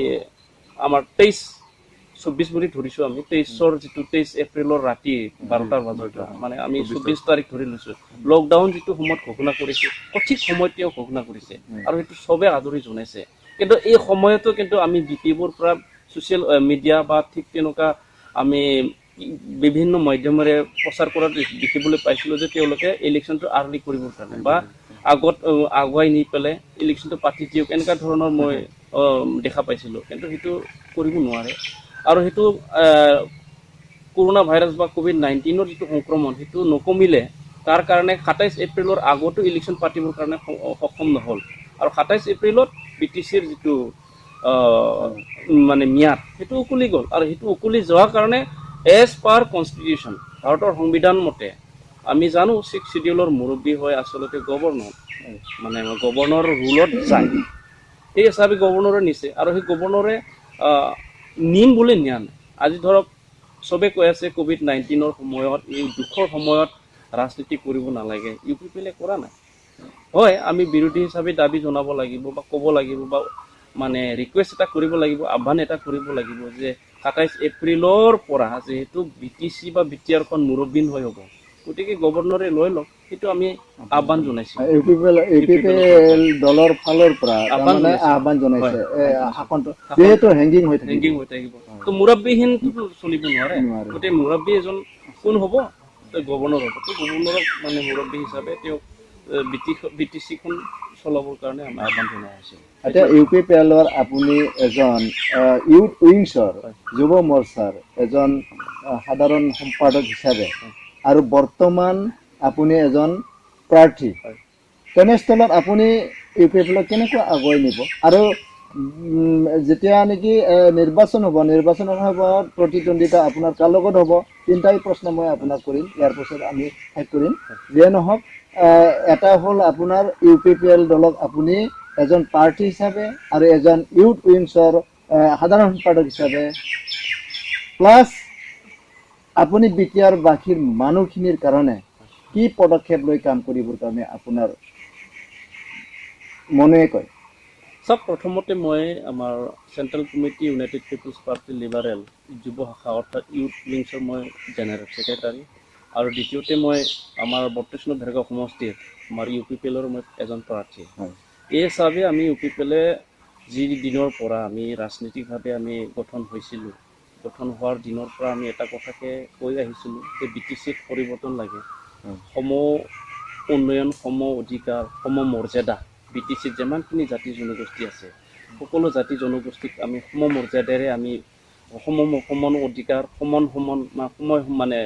আমাৰ 23-24 বুলি ধৰিছোঁ আমি, 23 এপ্ৰিলৰ ৰাতি 12টাৰ বজাত, মানে আমি 24 তাৰিখ ধৰি লৈছোঁ। লকডাউন যিটো সময়ত ঘোষণা কৰিছে, সঠিক সময়ত তেওঁ ঘোষণা কৰিছে আৰু সেইটো চবে আদৰি জনাইছে। কিন্তু এই সময়তো কিন্তু আমি BTVৰ পৰা ছ'চিয়েল মিডিয়া বা ঠিক তেনেকুৱা আমি বিভিন্ন মাধ্যমেৰে প্ৰচাৰ কৰাত দেখিবলৈ পাইছিলোঁ যে তেওঁলোকে ইলেকশ্যনটো আৰ্লি কৰিবৰ কাৰণে বা আগত আগুৱাই নি পেলাই ইলেকশ্যনটো পাতি দিয়ক, এনেকুৱা ধৰণৰ মই দেখা পাইছিলোঁ। কিন্তু সেইটো কৰিব নোৱাৰে, আৰু সেইটো কৰোণা ভাইৰাছ বা COVID-19 যিটো সংক্ৰমণ সেইটো নকমিলে, তাৰ কাৰণে 27 এপ্ৰিলৰ আগতো ইলেকশ্যন পাতিবৰ কাৰণে সক্ষম নহ'ল। আৰু 27 এপ্ৰিলত BTCৰ যিটো মানে ম্যাদ সেইটো উকলি গ'ল, আৰু সেইটো উকলি যোৱাৰ কাৰণে এজ পাৰ কনষ্টিটিউশ্যন, ভাৰতৰ সংবিধান মতে আমি জানো 6 শিডিউলৰ মুৰব্বী হয় আচলতে গভৰ্ণৰ, মানে গভৰ্ণৰ ৰুলত যায়। সেই হিচাপে গভৰ্ণৰে নিছে, আৰু সেই গভৰ্ণৰে নিম বুলি নিয়া নাই। আজি ধৰক চবে কৈ আছে COVID-19 সময়ত, এই দুখৰ সময়ত ৰাজনীতি কৰিব নালাগে, UPPলে কৰা নাই। হয়, আমি বিৰোধী হিচাপে দাবী জনাব লাগিব বা ক'ব লাগিব বা মানে ৰিকুৱেষ্ট এটা কৰিব লাগিব, আহ্বান এটা কৰিব লাগিব যে 27 এপ্ৰিলৰ পৰা যিহেতু BTC বা BTRখন মুৰব্বী হৈ হ'ব, গতিকে গভৰ্ণৰে লৈ লওক, সেইটো আমি আহ্বান জনাইছোঁ। UPPL দলৰ ফালৰ পৰা আহ্বান জনাইছে, যিহেতু হেংগিং হৈ থাকিব। তো মুৰব্বীহীনটো চলিব নোৱাৰে। গতিকে মুৰব্বী এজন কোন হ'ব? গভৰ্ণৰ হ'ব। তো গভৰ্ণৰক মানে মুৰব্বী হিচাপে তেওঁক BTCখন চলাবৰ কাৰণে আমি আহ্বান জনোৱা হৈছিল। এতিয়া UPPL-ৰ আপুনি এজন ইউথ উইংছৰ যুৱ মৰ্চাৰ এজন সাধাৰণ সম্পাদক হিচাপে আৰু বৰ্তমান আপুনি এজন প্ৰাৰ্থী, তেনেস্থলত আপুনি UPPL-ক কেনেকৈ আগুৱাই নিব? আৰু যেতিয়া নেকি নিৰ্বাচন হ'ব, নিৰ্বাচনৰ সময়ত প্ৰতিদ্বন্দ্বিতা আপোনাৰ কাৰ লগত হ'ব? তিনিটাই প্ৰশ্ন মই আপোনাক কৰিম, ইয়াৰ পাছত আমি শেষ কৰিম। যিয়ে নহওক, এটা হ'ল আপোনাৰ UPPL দলক আপুনি এজন প্ৰাৰ্থী হিচাপে আৰু এজন ইউথ উইংছৰ সাধাৰণ সম্পাদক হিচাপে, প্লাছ আপুনি বিটিআৰ বাসীৰ মানুহখিনিৰ কাৰণে কি পদক্ষেপ লৈ কাম কৰিবৰ কাৰণে আপোনাৰ মনে কয়? চব প্ৰথমতে মই আমাৰ central committee United People's Party Liberal যুৱ শাখা অৰ্থাৎ ইউথ উইংছৰ মই জেনেৰেল ছেক্ৰেটাৰী, আৰু দ্বিতীয়তে মই আমাৰ বৰ্তমান ভেৰগাঁও সমষ্টিৰ আমাৰ UPPL-ৰ মই এজন প্ৰাৰ্থী। এই হিচাপে আমি UPPL-এ যি দিনৰ পৰা আমি ৰাজনৈতিকভাৱে আমি গঠন হৈছিলোঁ, গঠন হোৱাৰ দিনৰ পৰা আমি এটা কথাকে কৈ আহিছিলোঁ যে BTC-ত পৰিৱৰ্তন লাগে, সম উন্নয়ন, সম অধিকাৰ, সম মৰ্যাদা। BTC-ত যিমানখিনি জাতি জনগোষ্ঠী আছে সকলো জাতি জনগোষ্ঠীক আমি সম মৰ্যাদাৰে আমি সমান অধিকাৰ, সময় মানে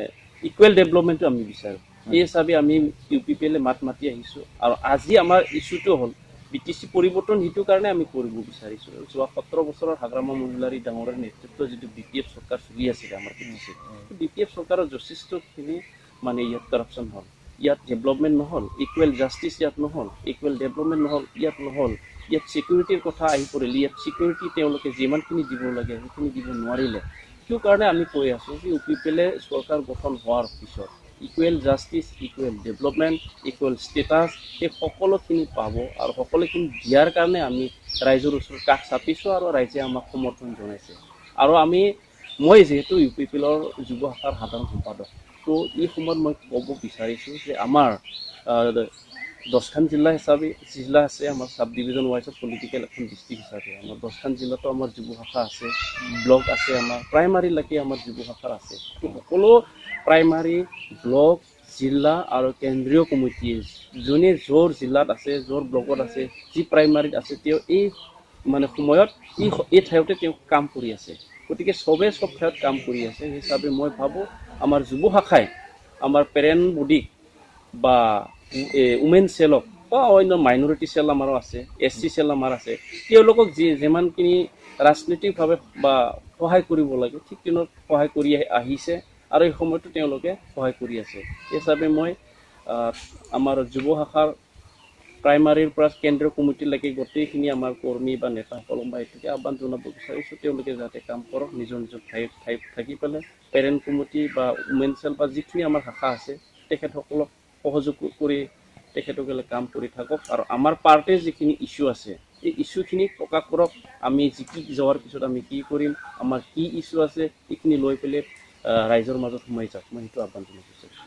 ইকুৱেল ডেভেলপমেণ্টটো আমি বিচাৰোঁ। এই হিচাপে আমি UPPL-এ মাত মাতি আহিছোঁ। আৰু আজি আমাৰ ইছ্যুটো হ'ল BTC পৰিৱৰ্তন, সেইটো কাৰণে আমি কৰিব বিচাৰিছোঁ। যোৱা 17 বছৰৰ হাগ্ৰামা মহিলাৰী ডাঙৰৰ নেতৃত্ব যিটো BPF চৰকাৰ চলি আছিলে আমাৰ BTC-ত, BPF চৰকাৰৰ যথেষ্টখিনি মানে ইয়াত কৰাপশ্যন হ'ল, ইয়াত ডেভেলপমেণ্ট নহ'ল, ইকুৱেল জাষ্টিছ ইয়াত নহ'ল, ইকুৱেল ডেভেলপমেণ্ট নহ'ল, ইয়াত ছিকিউৰিটিৰ কথা আহি পৰিলে, ইয়াত ছিকিউৰিটি তেওঁলোকে যিমানখিনি দিব লাগে সেইখিনি দিব নোৱাৰিলে। সেইটো কাৰণে আমি কৈ আছোঁ যে UPPL-এ চৰকাৰ গঠন হোৱাৰ পিছত equal justice, equal development, equal status সেই সকলোখিনি পাব, আৰু সকলোখিনি দিয়াৰ কাৰণে আমি ৰাইজৰ ওচৰত কাষ চাপিছোঁ আৰু ৰাইজে আমাক সমৰ্থন জনাইছে। আৰু মই যিহেতু UPPL-ৰ যুৱ শাখাৰ সাধাৰণ সম্পাদক, তো এই সময়ত মই ক'ব বিচাৰিছোঁ যে আমাৰ 10খন জিলা হিচাপে জিলা আছে, আমাৰ চাব ডিভিজন ৱাইজত পলিটিকেল এখন ডিষ্ট্ৰিক্ট হিচাপে আমাৰ 10খন জিলাতো আমাৰ যুৱ শাখা আছে, ব্লক আছে, আমাৰ প্ৰাইমাৰীলৈকে আমাৰ যুৱ শাখা আছে। তো সকলো প্ৰাইমাৰী, ব্লক, জিলা আৰু কেন্দ্ৰীয় কমিটি যোনে য'ৰ জিলাত আছে, য'ৰ ব্লকত আছে, যি প্ৰাইমাৰীত আছে, তেওঁ এই মানে সময়ত এই ঠাইতে তেওঁ কাম কৰি আছে। গতিকে চবেই চব ঠাইত কাম কৰি আছে। সেই হিচাপে মই ভাবোঁ আমাৰ যুৱ শাখাই আমাৰ পেৰেণ্ট বডিক বা উমেন চেলক বা অন্য মাইনৰিটি চেল আমাৰো আছে, SC চেল আমাৰ আছে, তেওঁলোকক যিমানখিনি ৰাজনৈতিকভাৱে বা সহায় কৰিব লাগে ঠিক তেনেকৈ সহায় কৰি আহিছে, আৰু এই সময়তো তেওঁলোকে সহায় কৰি আছে। এই হিচাপে মই আমাৰ যুৱ শাখাৰ প্ৰাইমাৰীৰ পৰা কেন্দ্ৰীয় কমিটিলৈকে গোটেইখিনি আমাৰ কৰ্মী বা নেতাসকলক বা এইটোকে আহ্বান জনাব বিচাৰিছোঁ, তেওঁলোকে যাতে কাম কৰক, নিজৰ নিজৰ ঠাইত থাকি পেলাই পেৰেণ্ট কমিটি বা উমেন চেল বা যিখিনি আমাৰ শাখা আছে তেখেতসকলক সহযোগ কৰি তেখেতসকলে কাম কৰি থাকক। আৰু আমাৰ পাৰ্টিৰ যিখিনি ইছ্যু আছে এই ইছ্যুখিনি প্ৰকাশ কৰক, আমি জিকি যোৱাৰ পিছত আমি কি কৰিম, আমাৰ কি ইছ্যু আছে এইখিনি লৈ পেলাই ৰাইজৰ মাজত সোমাই যাওক, মই সেইটো আহ্বান জনাব বিচাৰিছোঁ।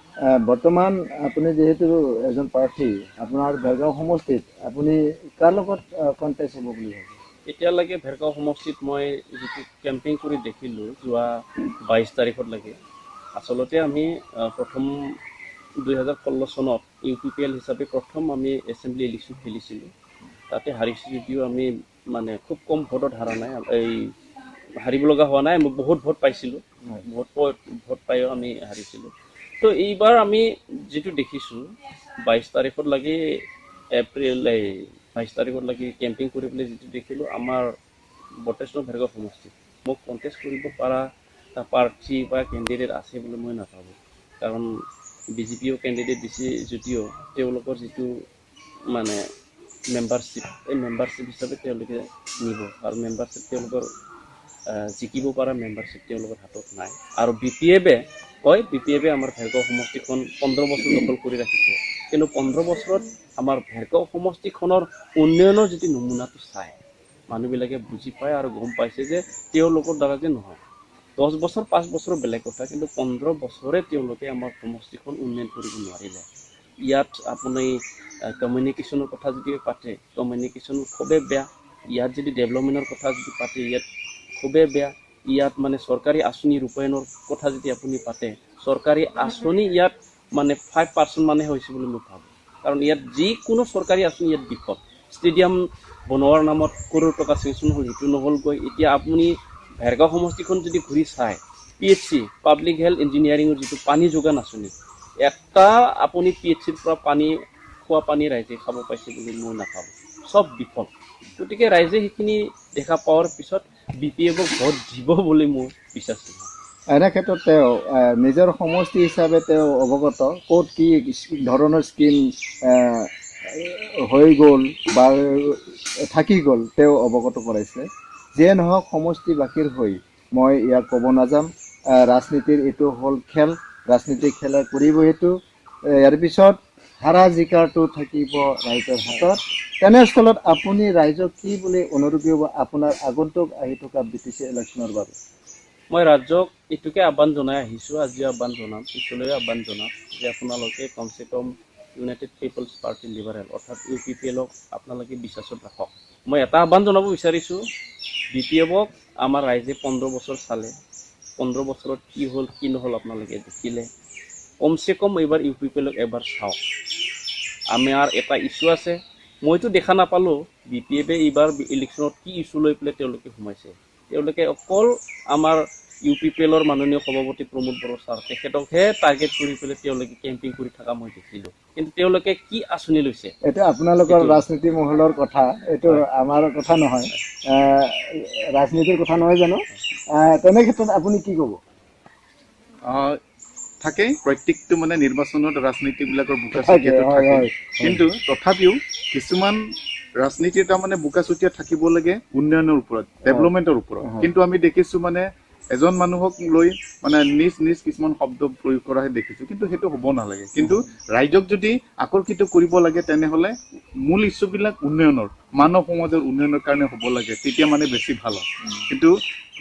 বৰ্তমান আপুনি যিহেতু এজন প্ৰাৰ্থী, আপোনাৰ ভেৰগাঁও সমষ্টিত আপুনি কাৰ লগত কণ্টেষ্ট হ'ব বুলি ভাবে? এতিয়ালৈকে ভেৰগাঁও সমষ্টিত মই যিটো কেম্পেইন কৰি দেখিলোঁ যোৱা 22 তাৰিখত লাগে, আচলতে আমি প্ৰথম 2016 চনত UPPL হিচাপে প্ৰথম আমি এছেম্বলি ইলেকশ্যন খেলিছিলোঁ। তাতে হাৰিছোঁ যদিও আমি মানে খুব কম ভোটত হাৰা নাই, হাৰিব লগা হোৱা নাই, মই বহুত ভোট পাইছিলোঁ, ভোট পায়ো আমি হাৰিছিলোঁ। তো এইবাৰ আমি যিটো দেখিছোঁ 22 তাৰিখত লাগি এপ্ৰিল 22 তাৰিখত লাগি কেম্পেইন কৰি পেলাই যিটো দেখিলোঁ, আমাৰ বৰ্তমান ভেৰগাঁও সমষ্টিত মোক কণ্টেষ্ট কৰিব পৰা প্ৰাৰ্থী বা কেণ্ডিডেট আছে বুলি মই নাভাবোঁ। কাৰণ BJPও কেণ্ডিডেট দিছে যদিও তেওঁলোকৰ যিটো মানে মেম্বাৰশ্বিপ, এই মেম্বাৰশ্বিপ হিচাপে তেওঁলোকে নিব, আৰু মেম্বাৰশ্বিপ তেওঁলোকৰ জিকিব পৰা মেম্বাৰশ্বিপ তেওঁলোকৰ হাতত নাই। আৰু BPF-এ আমাৰ ভেৰগাঁও সমষ্টিখন 15 বছৰ দখল কৰি ৰাখিছে, কিন্তু 15 বছৰত আমাৰ ভেৰগাঁও সমষ্টিখনৰ উন্নয়নৰ যিটো নমুনাটো চাই মানুহবিলাকে বুজি পায় আৰু গম পাইছে যে তেওঁলোকৰ দ্বাৰা যে নহয়। 10 বছৰ 5 বছৰ বেলেগ কথা, কিন্তু 15 বছৰে তেওঁলোকে আমাৰ সমষ্টিখন উন্নয়ন কৰিব নোৱাৰিলে। ইয়াত আপুনি কমিউনিকেশ্যনৰ কথা যদি পাতে, কমিউনিকেশ্যন খুবেই বেয়া। ইয়াত যদি ডেভেলপমেণ্টৰ কথা যদি পাতে, ইয়াত খুবেই বেয়া। ইয়াত মানে চৰকাৰী আঁচনি ৰূপায়ণৰ কথা যদি আপুনি পাতে, চৰকাৰী আঁচনি ইয়াত মানে 5% মানহে হৈছে বুলি মই ভাবোঁ। কাৰণ ইয়াত যিকোনো চৰকাৰী আঁচনি ইয়াত বিফল। ষ্টেডিয়াম বনোৱাৰ নামত কৰোৰ টকা চেংচন হ'ল, সেইটো নহ'লগৈ। এতিয়া আপুনি ভেৰগাঁও সমষ্টিখন যদি ঘূৰি চায়, PHC পাব্লিক হেল্থ ইঞ্জিনিয়াৰিঙৰ যিটো পানী যোগান আঁচনি, এটা আপুনি PHCৰ পৰা খোৱা পানী ৰাইজে খাব পাইছে বুলি মই নাভাবোঁ, চব বিফল। গতিকে ৰাইজে সেইখিনি দেখা পোৱাৰ পিছত BPFক ভোট দিব বুলি মোৰ বিশ্বাস আছে। এনে ক্ষেত্ৰত তেওঁ নিজৰ সমষ্টি হিচাপে তেওঁ অৱগত ক'ত কি ধৰণৰ স্কিম হৈ গ'ল বা থাকি গ'ল, তেওঁ অৱগত কৰাইছে। যিয়ে নহওক সমষ্টিবাসীৰ হৈ মই ইয়াক ক'ব নাযাম। ৰাজনীতিৰ এইটো হ'ল খেল, ৰাজনীতি খেলা কৰিব সেইটো। ইয়াৰ পিছত হাৰা জিকাৰটো থাকিব ৰাইজৰ হাতত। তেনেস্থলত আপুনি ৰাইজক কি বুলি অনুৰোধ কৰিব আপোনাৰ আগন্তুক আহি থকা BTC ইলেকশ্যনৰ বাবে? মই ৰাজ্যক এইটোকে আহ্বান জনাই আহিছোঁ, আজি আহ্বান জনাম, পিছলৈ আহ্বান জনাম যে আপোনালোকে কমচে কম ইউনাইটেড পিপলছ পাৰ্টি লিবাৰেল অৰ্থাৎ UPPLক আপোনালোকে বিশ্বাসত ৰাখক। মই এটা আহ্বান জনাব বিচাৰিছোঁ, BPFক আমাৰ ৰাইজে 15 বছৰ চালে, 15 বছৰত কি হ'ল কি নহ'ল আপোনালোকে দেখিলে। কমচে কম এইবাৰ UPPLক এবাৰ চাওক। আমাৰ এটা ইছ্যু আছে, মইতো দেখা নাপালোঁ BPFে এইবাৰ ইলেকশ্যনত কি ইছ্যু লৈ পেলাই তেওঁলোকে সোমাইছে। তেওঁলোকে অকল আমাৰ UPPLৰ মাননীয় সভাপতি প্ৰমোদ বড়ো ছাৰ তেখেতকহে টাৰ্গেট কৰি পেলাই তেওঁলোকে কেম্পিং কৰি থকা মই দেখিলোঁ। কিন্তু তেওঁলোকে কি আঁচনি লৈছে? এইটো আপোনালোকৰ ৰাজনীতি মহলৰ কথা, এইটো আমাৰ কথা নহয়, ৰাজনীতিৰ কথা নহয় জানো? তেনে ক্ষেত্ৰত আপুনি কি ক'ব? থাকে প্ৰত্যেকটো মানে নিৰ্বাচনত ৰাজনীতিবিলাকৰ বোকাচুতীয়াটো থাকে, কিন্তু তথাপিও কিছুমান ৰাজনীতি তাৰমানে বোকাচুতীয়া থাকিব লাগে উন্নয়নৰ ওপৰত, ডেভেলপমেণ্টৰ ওপৰত। কিন্তু আমি দেখিছোঁ মানে এজন মানুহক লৈ মানে নিজ কিছুমান শব্দ প্ৰয়োগ কৰাহে দেখিছোঁ, কিন্তু সেইটো হ'ব নালাগে। কিন্তু ৰাইজক যদি আকৰ্ষিত কৰিব লাগে তেনেহ'লে মূল ইছ্যুবিলাক উন্নয়নৰ, মানৱ সমাজৰ উন্নয়নৰ কাৰণে হ'ব লাগে, তেতিয়া মানে বেছি ভাল হয়। কিন্তু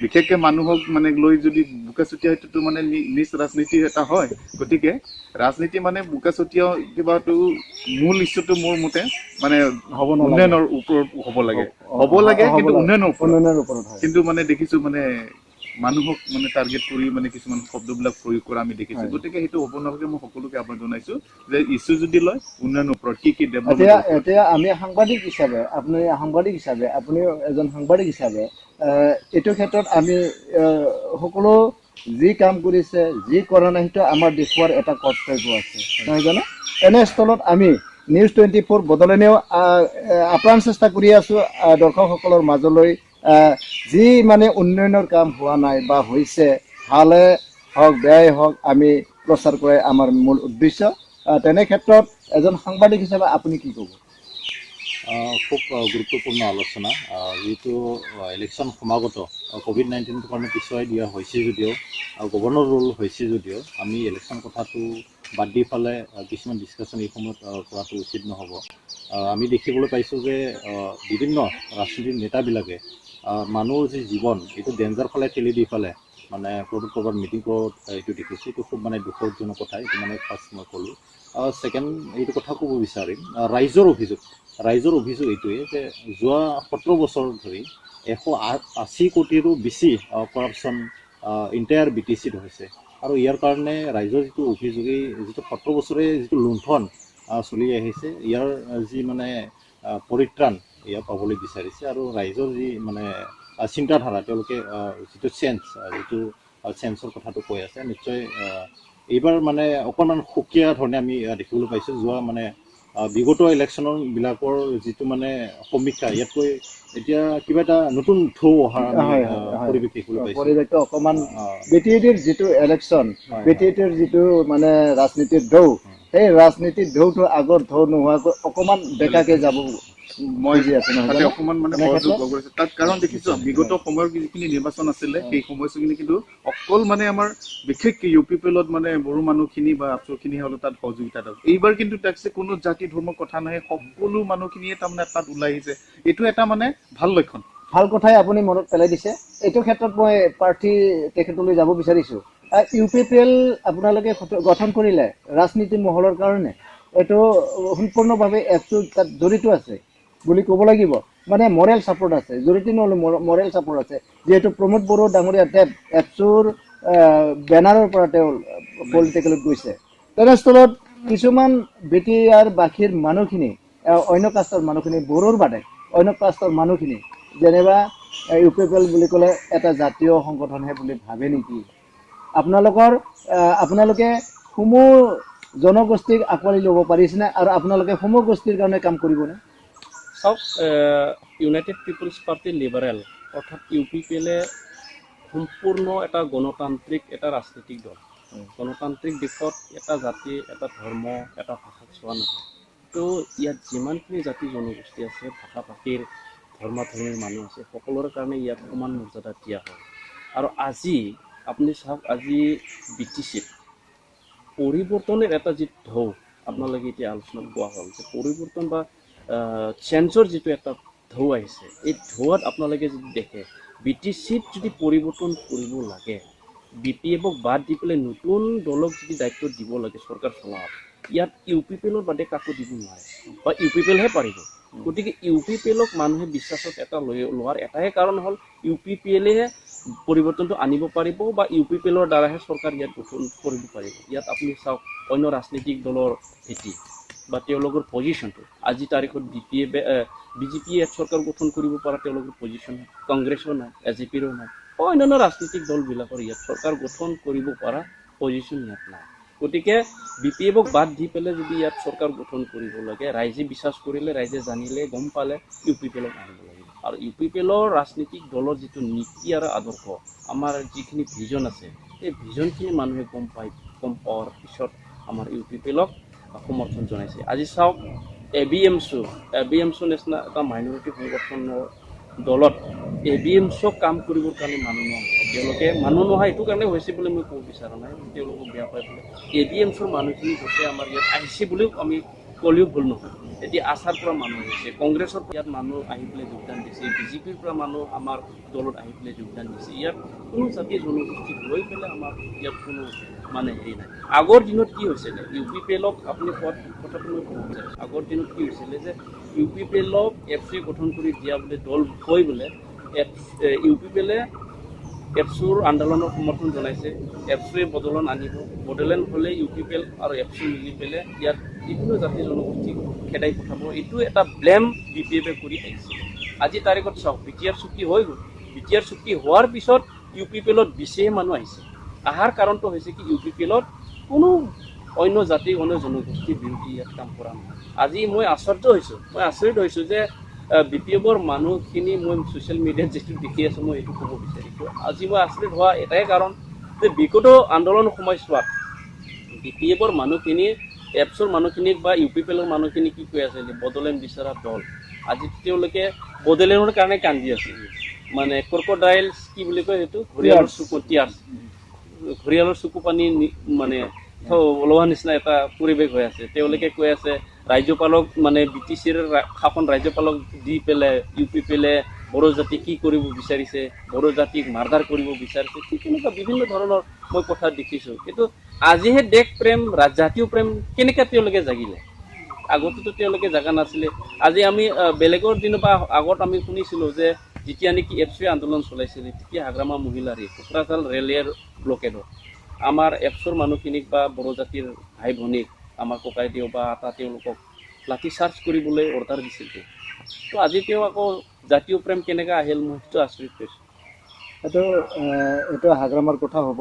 বিশেষকৈ মানুহক মানে লৈ যদি বোকাচুতীয়া, সেইটোতো মানে নিজ ৰাজনীতি এটা হয়। গতিকে ৰাজনীতি মানে বোকাচুতীয়া কিবাটো মূল ইছ্যুটো মোৰ মতে মানে উন্নয়নৰ ওপৰত হ'ব লাগে, কিন্তু উন্নয়নৰ ওপৰত। কিন্তু মানে দেখিছোঁ মানে মানুহক মানে টাৰ্গেট কৰি মানে কিছুমান শব্দবিলাক প্ৰয়োগ কৰা আমি দেখিছোঁ। গতিকে সেইটো হ'ব নালাগে। মই সকলোকে আহ্বান জনাইছোঁ যে ইছ্যু যদি লয় উন্নয়নৰ ওপৰত কি ডেভেলপমেণ্ট। এতিয়া আমি সাংবাদিক হিচাপে, আপুনিও এজন সাংবাদিক হিচাপে এইটো ক্ষেত্ৰত আমি সকলো যি কাম কৰিছে, যি কৰা নাই, সেইটো আমাৰ দেখুওৱাৰ এটা কৰ্তব্য আছে, নহয় জানো? এনেস্থলত আমি নিউজ 24 বদলেনেও আপ্ৰাণ চেষ্টা কৰি আছোঁ দৰ্শকসকলৰ মাজলৈ। যি মানে উন্নয়নৰ কাম হোৱা নাই বা হৈছে, ভালে হওক বেয়াই হওক, আমি প্ৰচাৰ কৰাই আমাৰ মূল উদ্দেশ্য। তেনে ক্ষেত্ৰত এজন সাংবাদিক হিচাপে আপুনি কি ক'ব? খুব গুৰুত্বপূৰ্ণ আলোচনা। যিটো ইলেকশ্যন সমাগত COVID-19ৰ কাৰণে পিছুৱাই দিয়া হৈছে যদিও, গভৰ্ণৰ ৰোল হৈছে যদিও, আমি ইলেকশ্যন কথাটো বাদ দি ফালে কিছুমান ডিছকাশ্যন এই সময়ত কৰাটো উচিত নহ'ব। আমি দেখিবলৈ পাইছোঁ যে বিভিন্ন ৰাজনীতিৰ নেতাবিলাকে মানুহৰ যি জীৱন এইটো ডেঞ্জাৰ ফালে ঠেলি দি ফালে মানে ক'ৰবাত মিটিং কৰোঁ এইটো দেখিছোঁ। এইটো খুব মানে দুখজনক কথা। এইটো মানে ফাৰ্ষ্ট মই ক'লোঁ। ছেকেণ্ড এইটো কথা ক'ব বিচাৰিম, ৰাইজৰ অভিযোগ এইটোৱে যে যোৱা 17 বছৰ ধৰি 180 কোটিৰো বেছি কৰাপশ্যন ইণ্টায়াৰ BTCত হৈছে। আৰু ইয়াৰ কাৰণে ৰাইজৰ যিটো অভিযোগ, এই যিটো 17 বছৰে যিটো লুণ্ঠন চলি আহিছে, ইয়াৰ যি মানে পৰিত্ৰাণ ইয়াৰ পাবলৈ বিচাৰিছে। আৰু ৰাইজৰ যি মানে চিন্তাধাৰা, তেওঁলোকে যিটো চেঞ্চৰ কথাটো কৈ আছে, নিশ্চয় এইবাৰ মানে অকণমান সুকীয়া ধৰণে আমি দেখিবলৈ পাইছোঁ। যোৱা মানে বিগত ইলেকশ্যনৰ বিলাকৰ যিটো মানে সমীক্ষা, ইয়াতকৈ এতিয়া কিবা এটা নতুন ঢৌ অহাৰ পৰিৱেশ দেখিবলৈ পাইছোঁ। পৰিৱেশটো অকণমান BTCৰ যিটো ইলেকশ্যন, BTCৰ যিটো মানে ৰাজনীতিৰ ঢৌ, সেই ৰাজনীতিৰ ঢৌটো আগৰ ঢৌ নোহোৱাকৈ অকণমান বেকাকৈ যাব। মই তাতে অকণমান মানে সহযোগ কৰিছোঁ তাত, কাৰণ দেখিছোঁ বিগত সময়ৰ যিখিনি নিৰ্বাচন আছিলে সেই সময়খিনি কিন্তু অকল মানে আমাৰ বিশেষকৈ UPPLত মানে বড়ো মানুহখিনি বা আপচৰখিনি হ'লেও তাত সহযোগিতা আছে। এইবাৰ কিন্তু তাতছে কোনো জাতি ধৰ্মৰ কথা নাই, সকলো মানুহখিনিয়ে তাৰমানে তাত ওলাই আহিছে। এইটো এটা মানে ভাল লক্ষণ, ভাল কথাই আপুনি মনত পেলাই দিছে। এইটো ক্ষেত্ৰত মই প্ৰাৰ্থী তেখেতলৈ যাব বিচাৰিছোঁ। UPPL আপোনালোকে গঠন কৰিলে ৰাজনীতি মহলৰ কাৰণে, এইটো সম্পূৰ্ণভাৱে এপছটো তাত জড়িত আছে বুলি ক'ব লাগিব। মানে মৰেল ছাপোৰ্ট আছে, জড়িত নহ'লে মৰেল ছাপোৰ্ট আছে। যিহেতু প্ৰমোদ বড়ো ডাঙৰীয়া এপছৰ বেনাৰৰ পৰা তেওঁ পলিটিকেলত গৈছে। তেনেস্থলত কিছুমান BTR বাসীৰ মানুহখিনি অন্য কাষ্টৰ মানুহখিনি বড়োৰ বাদে অন্য কাষ্টৰ মানুহখিনি যেনিবা ইউ পি পি এল বুলি ক'লে এটা জাতীয় সংগঠনহে বুলি ভাবে নেকি? আপোনালোকে সমূহ জনগোষ্ঠীক আঁকোৱালি ল'ব পাৰিছেনে আৰু আপোনালোকে সমূহ গোষ্ঠীৰ কাৰণে কাম কৰিবনে? চাওক, ইউনাইটেড পিপলছ পাৰ্টি লিবাৰেল অৰ্থাৎ ইউ পি পি এলে সম্পূৰ্ণ এটা গণতান্ত্ৰিক এটা ৰাজনৈতিক দল। গণতান্ত্ৰিক দিশত এটা জাতি, এটা ধৰ্ম, এটা ভাষাক চোৱা নহয়। তো ইয়াত যিমানখিনি জাতি জনগোষ্ঠী আছে, ভাষা ভাষীৰ ধৰ্মাধৰ্মীৰ মানুহ আছে, সকলোৰে কাৰণে ইয়াত সমান মৰ্যাদা দিয়া হয়। আৰু আজি আপুনি চাওক, আজি বি টি চিত পৰিৱৰ্তনেৰ এটা যি ঢৌ আপোনালোকে এতিয়া আলোচনাত কোৱা হ'ল যে পৰিৱৰ্তন বা চেঞ্জৰ যিটো এটা ঢৌ আহিছে, এই ঢৌত আপোনালোকে যদি দেখে বি টি চিত যদি পৰিৱৰ্তন কৰিব লাগে, বি পি এফক বাদ দি পেলাই নতুন দলক যদি দায়িত্ব দিব লাগে চৰকাৰ চলাত, ইয়াত ইউ পি পি এলৰ বাদে কাকো দিব নোৱাৰে বা ইউ পি পি এলহে পাৰিব। গতিকে ইউ পি পি এলক মানুহে বিশ্বাসত এটা লোৱাৰ এটাই কাৰণ হ'ল ইউ পি পি এলেহে পৰিৱৰ্তনটো আনিব পাৰিব বা ইউ পি পি এলৰ দ্বাৰাহে চৰকাৰ ইয়াত গঠন কৰিব পাৰিব। ইয়াত আপুনি চাওক, অন্য ৰাজনৈতিক দলৰ ভেটি বা তেওঁলোকৰ পজিশ্যনটো আজি তাৰিখত বিজেপিয়ে এক চৰকাৰ গঠন কৰিব পৰা তেওঁলোকৰ পজিশ্যন নাই, কংগ্ৰেছৰ নাই, এ জে পিৰো নাই, অন্যান্য ৰাজনৈতিক দলবিলাকৰ ইয়াত চৰকাৰ গঠন কৰিব পৰা পজিশ্যন ইয়াত নাই। গতিকে বি পি এফক বাদ দি পেলাই যদি ইয়াত চৰকাৰ গঠন কৰিব লাগে, ৰাইজে বিশ্বাস কৰিলে, ৰাইজে জানিলে, গম পালে ইউ পি পি এলক আনিব লাগিব। আৰু ইউ পি পি এলৰ ৰাজনৈতিক দলৰ যিটো নীতি আৰু আদৰ্শ, আমাৰ যিখিনি ভিজন আছে, সেই ভিজনখিনি মানুহে গম পোৱাৰ পিছত আমাৰ ইউ পি পি এলক সমৰ্থন জনাইছে। আজি চাওক, এ বি এম চু নিচিনা এটা মাইনৰিটি সংগঠনৰ দলত এ বি এম চুক কাম কৰিবৰ কাৰণে মানুহ নহয়। তেওঁলোকে মানুহ নহয় এইটো কাৰণে হৈছে বুলি মই ক'ব বিচৰা নাই, তেওঁলোকক বেয়া পাই পেলাই এ বি এম চুৰ মানুহখিনি গোটেই আমাৰ ইয়াত আহিছে বুলিও আমি ক'লেও ভুল নহয়। এতিয়া আছাৰ পৰা মানুহ আহিছে, কংগ্ৰেছৰ ইয়াত মানুহ আহি পেলাই যোগদান দিছে, বিজেপিৰ পৰা মানুহ আমাৰ দলত আহি পেলাই যোগদান দিছে। ইয়াত কোনো জাতি জনগোষ্ঠীক লৈ পেলাই আমাৰ ইয়াত কোনো হেৰি নাই। আগৰ দিনত কি হৈছিলে, ইউ পি পি এলক আপুনি কোৱাত কথাটো মই ক'ব বিচাৰিছোঁ, আগৰ দিনত কি হৈছিলে যে ইউ পি পি এলক এফ চি গঠন কৰি দিয়া বোলে দল হৈ বোলে ইউ পি পি এলে এফ চুৰ আন্দোলনৰ সমৰ্থন জনাইছে, এফ চুৱে বদলন আনিব, বদলেন হ'লে ইউ পি পি এল আৰু এফ চি মিলি পেলাই ইয়াত যিকোনো জাতি জনগোষ্ঠীক খেদাই পঠাব, এইটো এটা ব্লেম বি পি এফে কৰি আহিছে। আজি তাৰিখত চাওক, বি টি আৰ চুক্তি হৈ গ'ল, বি টি আৰ চুক্তি হোৱাৰ পিছত ইউ পি পি এলত বেছিহে মানুহ আহিছে। অহাৰ কাৰণটো হৈছে কি, ইউ পি পি এলত কোনো অন্য জাতি, অন্য জনগোষ্ঠীৰ বিৰোধী ইয়াত কাম কৰা নহয়। আজি মই আচৰিত হৈছোঁ যে বি পি এফৰ মানুহখিনি মই ছ'চিয়েল মিডিয়াত যিটো দেখি আছোঁ, মই এইটো ক'ব বিচাৰিছোঁ। আজি মই আচৰিত হোৱা এটাই কাৰণ যে বিগত আন্দোলন সময়ছোৱাত বি পি এফৰ মানুহখিনি, এপছৰ মানুহখিনিক বা ইউ পি পি এলৰ মানুহখিনি কি কৈ আছিলে, বদলেন বিচৰা দল। আজি তেওঁলোকে বদলেনৰ কাৰণে কান্দি আছে, ক্ৰক'ডাইলছ কি বুলি কয় সেইটো, ঘৰিয়ালৰ চকু পানী ওলোৱা নিচিনা এটা পৰিৱেশ হৈ আছে। তেওঁলোকে কৈ আছে ৰাজ্যপালক বি টি চিৰ শাসন ৰাজ্যপালক দি পেলাই ইউ পি পি এলে বড়ো জাতি কি কৰিব বিচাৰিছে, বড়ো জাতিক মাৰ্ডাৰ কৰিব বিচাৰিছে, ঠিক তেনেকুৱা বিভিন্ন ধৰণৰ মই কথা দেখিছোঁ। কিন্তু আজিহে দেশ প্ৰেম, জাতীয় প্ৰেম কেনেকৈ তেওঁলোকে জাগিলে, আগতেতো তেওঁলোকে জাগা নাছিলে। আজি আমি বেলেগৰ দিনৰ পৰা আগত আমি শুনিছিলোঁ যে যেতিয়া নেকি এফ চি আন্দোলন চলাইছিলে, তেতিয়া হাগ্ৰামা মহিলাৰী কোকৰাঝাৰ ৰেলৱেৰ ব্লকেডত আমাৰ এফচৰ মানুহখিনিক বা বড়ো জাতিৰ ভাই ভনীক, আমাৰ ককাইদেউ বা আটা, তেওঁলোকক লাঠি চাৰ্জ কৰিবলৈ অৰ্ডাৰ দিছিল। তো আজি তেওঁ আকৌ জাতীয় প্ৰেম কেনেকৈ আহিল, মই সেইটো আচৰিত পাইছোঁ। এইটো হাগ্ৰামাৰ কথা হ'ব,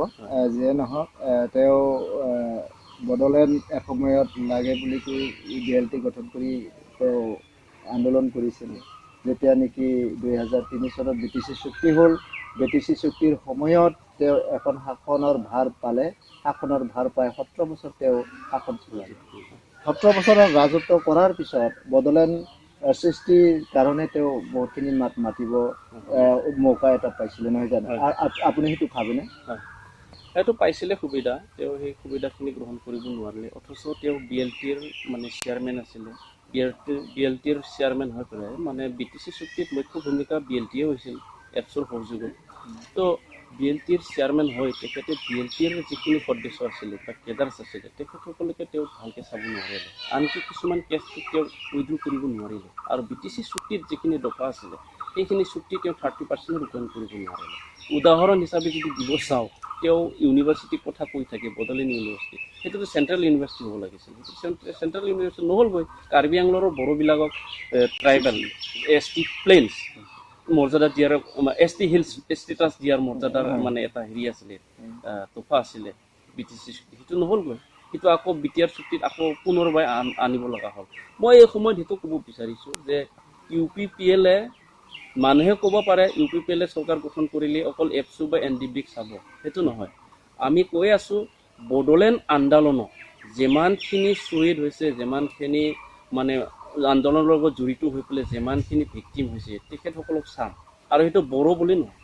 যিয়ে নহওক তেওঁ বড়োলেণ্ড এসময়ত লাগে বুলি কৈ বি এল টি গঠন কৰি তেওঁ আন্দোলন কৰিছিল। যেতিয়া নেকি 2003 চনত বি টি চি চুক্তি হ'ল, বি টি চি চুক্তিৰ সময়ত তেওঁ এখন শাসনৰ ভাৰ পালে, শাসনৰ ভাৰ পাই 17 বছৰ তেওঁ শাসন চলালে। 17 বছৰৰ ৰাজত্ব কৰাৰ পিছত বড়োলেণ্ড সৃষ্টিৰ কাৰণে তেওঁ বহুতখিনি মাতিব মৌকা এটা পাইছিলে, নহয় জানো? আপুনি সেইটো ভাবেনে? সেইটো পাইছিলে সুবিধা, তেওঁ সেই সুবিধাখিনি গ্ৰহণ কৰিব নোৱাৰিলে। অথচ তেওঁ বি এল টিৰ চেয়াৰমেন আছিলে, বি এল টিৰ চেয়াৰমেন হৈ পেলাই বি টি চি চুক্তিত মুখ্য ভূমিকা বি এল টিয়ে হৈছিল এপছৰ সহযোগত। তো বি এল টিৰ চেয়াৰমেন হৈ তেখেতে বি এল টিৰ যিখিনি সদস্য আছিলে বা কেডাৰ্ছ আছিলে, তেখেতসকলকে তেওঁ ভালকৈ চাব নোৱাৰিলে। আনকি কিছুমান কেছটো তেওঁ উইড্ৰ কৰিব নোৱাৰিলে। আৰু বি টি চি চুক্তিত যিখিনি দফা আছিলে, সেইখিনি চুক্তি তেওঁ 30% ৰূপায়ণ কৰিব নোৱাৰিলে। উদাহৰণ হিচাপে যদি দিব চাওঁ, তেওঁ ইউনিভাৰ্চিটিৰ কথা কৈ থাকে, বড়োলেণ্ড ইউনিভাৰ্চিটি, সেইটোতো চেণ্ট্ৰেল ইউনিভাৰ্চিটি হ'ব লাগিছিল, সেইটো চেণ্ট্ৰেল ইউনিভাৰ্চিটি নহ'লগৈ। কাৰ্বি আংলৰৰ বড়োবিলাকক ট্ৰাইবেল ST প্লেইনছ মৰ্যাদা দিয়াৰ, ST হিলছ ষ্টেটাছ দিয়াৰ মৰ্যাদাৰ মানে এটা হেৰি আছিলে, তোফা আছিলে BTC, সেইটো নহ'লগৈ। সেইটো আকৌ BTR চুক্তিত আকৌ পুনৰবাৰ আনিব লগা হ'ল। মই এই সময়ত সেইটো ক'ব বিচাৰিছোঁ যে UPPL মানুহে ক'ব পাৰে UPPL চৰকাৰ গঠন কৰিলে অকল এপছু বা NDBক চাব, সেইটো নহয়। আমি কৈ আছোঁ বড়োলেণ্ড আন্দোলনত যিমানখিনি শ্বহীদ হৈছে, যিমানখিনি মানে আন্দোলনৰ লগত জড়িত হৈ পেলাই যিমানখিনি ভিক্টিম হৈছে, তেখেতসকলক চাম। আৰু সেইটো বড়ো বুলি নহয়,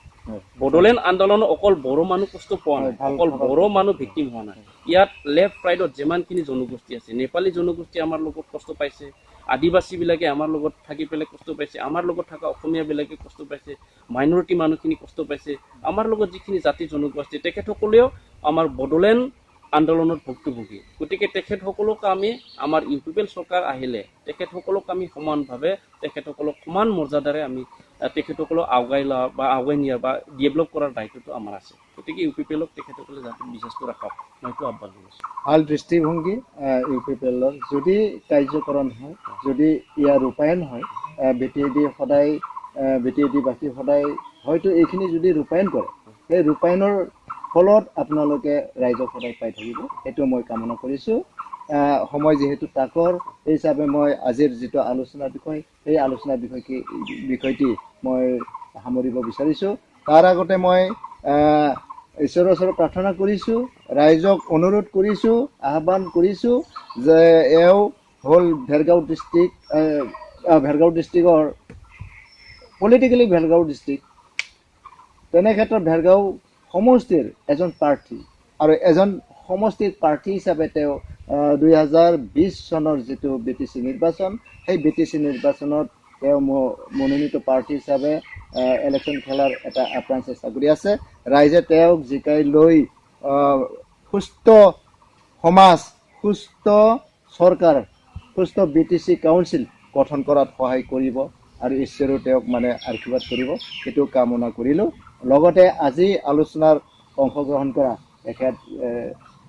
বড়োলেণ্ড আন্দোলনত অকল বড়ো মানুহ কষ্ট পোৱা নাই, অকল বড়ো মানুহ ভিক্টিম হোৱা নাই। ইয়াত লেফ্ট ৰাইটত যিমানখিনি জনগোষ্ঠী আছে, নেপালী জনগোষ্ঠী আমাৰ লগত কষ্ট পাইছে, আদিবাসীবিলাকে আমাৰ লগত থাকি পেলাই কষ্ট পাইছে, আমাৰ লগত থকা অসমীয়াবিলাকে কষ্ট পাইছে, মাইনৰিটি মানুহখিনি কষ্ট পাইছে, আমাৰ লগত যিখিনি জাতি জনগোষ্ঠী তেখেতসকলেও আমাৰ বড়োলেণ্ড আন্দোলনত ভুক্তভোগী। গতিকে তেখেতসকলক আমি আমাৰ UPPL চৰকাৰ আহিলে তেখেতসকলক আমি সমানভাৱে তেখেতসকলক সমান মৰ্যাদাৰে আমি তেখেতসকলক আগুৱাই লোৱা বা আগুৱাই নিয়াৰ বা ডেভেলপ কৰাৰ দায়িত্বটো আমাৰ আছে। গতিকে UPPLক তেখেতসকলে যাতে বিশ্বাসটো ৰাখক, মই এইটো আহ্বান জনাইছোঁ। ভাল দৃষ্টিভংগী UPPLৰ যদি কাৰ্যকৰণ হয়, যদি ইয়াৰ ৰূপায়ণ হয়, BTAD-বাসী সদায় হয়তো এইখিনি যদি ৰূপায়ণ কৰে, সেই ৰূপায়ণৰ ফলত আপোনালোকে ৰাইজক সদায় পাই থাকিব, সেইটো মই কামনা কৰিছোঁ। সময় যিহেতু তাকৰ, সেই হিচাপে মই আজিৰ যিটো আলোচনাৰ বিষয়, সেই আলোচনাৰ বিষয়টি মই সামৰিব বিচাৰিছোঁ। তাৰ আগতে মই ঈশ্বৰৰ ওচৰত প্ৰাৰ্থনা কৰিছোঁ, ৰাইজক অনুৰোধ কৰিছোঁ, আহ্বান কৰিছোঁ যে এওঁ হ'ল ভেৰগাঁও ডিষ্ট্ৰিক্টৰ পলিটিকেলি ভেৰগাঁও ডিষ্ট্ৰিক্ট, তেনে ক্ষেত্ৰত ভেৰগাঁও সমষ্টিৰ এজন প্ৰাৰ্থী, আৰু এজন সমষ্টিৰ প্ৰাৰ্থী হিচাপে তেওঁ 2020 চনৰ যিটো BTC নিৰ্বাচন, সেই BTC নিৰ্বাচনত তেওঁ মনোনীত প্ৰাৰ্থী হিচাপে ইলেকশ্যন খেলাৰ এটা আপ্ৰাণ চেষ্টা কৰি আছে। ৰাইজে তেওঁক জিকাই লৈ সুস্থ সমাজ, সুস্থ চৰকাৰ, সুস্থ BTC কাউন্সিল গঠন কৰাত সহায় কৰিব, আৰু ঈশ্বৰেও তেওঁক মানে আশীৰ্বাদ কৰিব, সেইটো কামনা কৰিলোঁ। লগতে আজি আলোচনাৰ অংশগ্ৰহণ কৰা তেখেত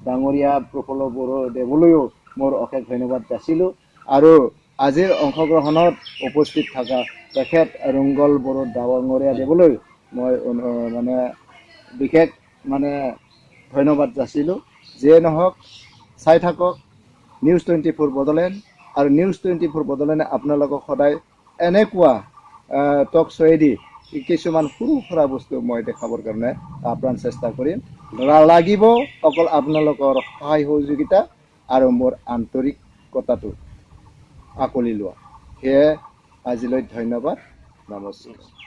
ডাঙৰীয়া প্ৰফুল্ল বড়োদেৱলৈও মোৰ অশেষ ধন্যবাদ যাচিলোঁ, আৰু আজিৰ অংশগ্ৰহণত উপস্থিত থকা তেখেত ৰুংগল বড়ো ডাঙৰীয়া দেৱলৈ মই মানে বিশেষ মানে ধন্যবাদ যাচিলোঁ। যিয়ে নহওক, চাই থাকক নিউজ 24 বড়োলেণ্ড, আৰু নিউজ 24 বড়োলেণ্ডে আপোনালোকক সদায় এনেকুৱা টক শ্ব'য়েদি কিছুমান সৰু সুৰা বস্তু মই দেখাবৰ কাৰণে আপ্ৰাণ চেষ্টা কৰিম। লাগিব অকল আপোনালোকৰ সহায় সহযোগিতা আৰু মোৰ আন্তৰিকতাটো আকোৱালি লোৱা। সেয়ে আজিলৈ ধন্যবাদ, নমস্কাৰ।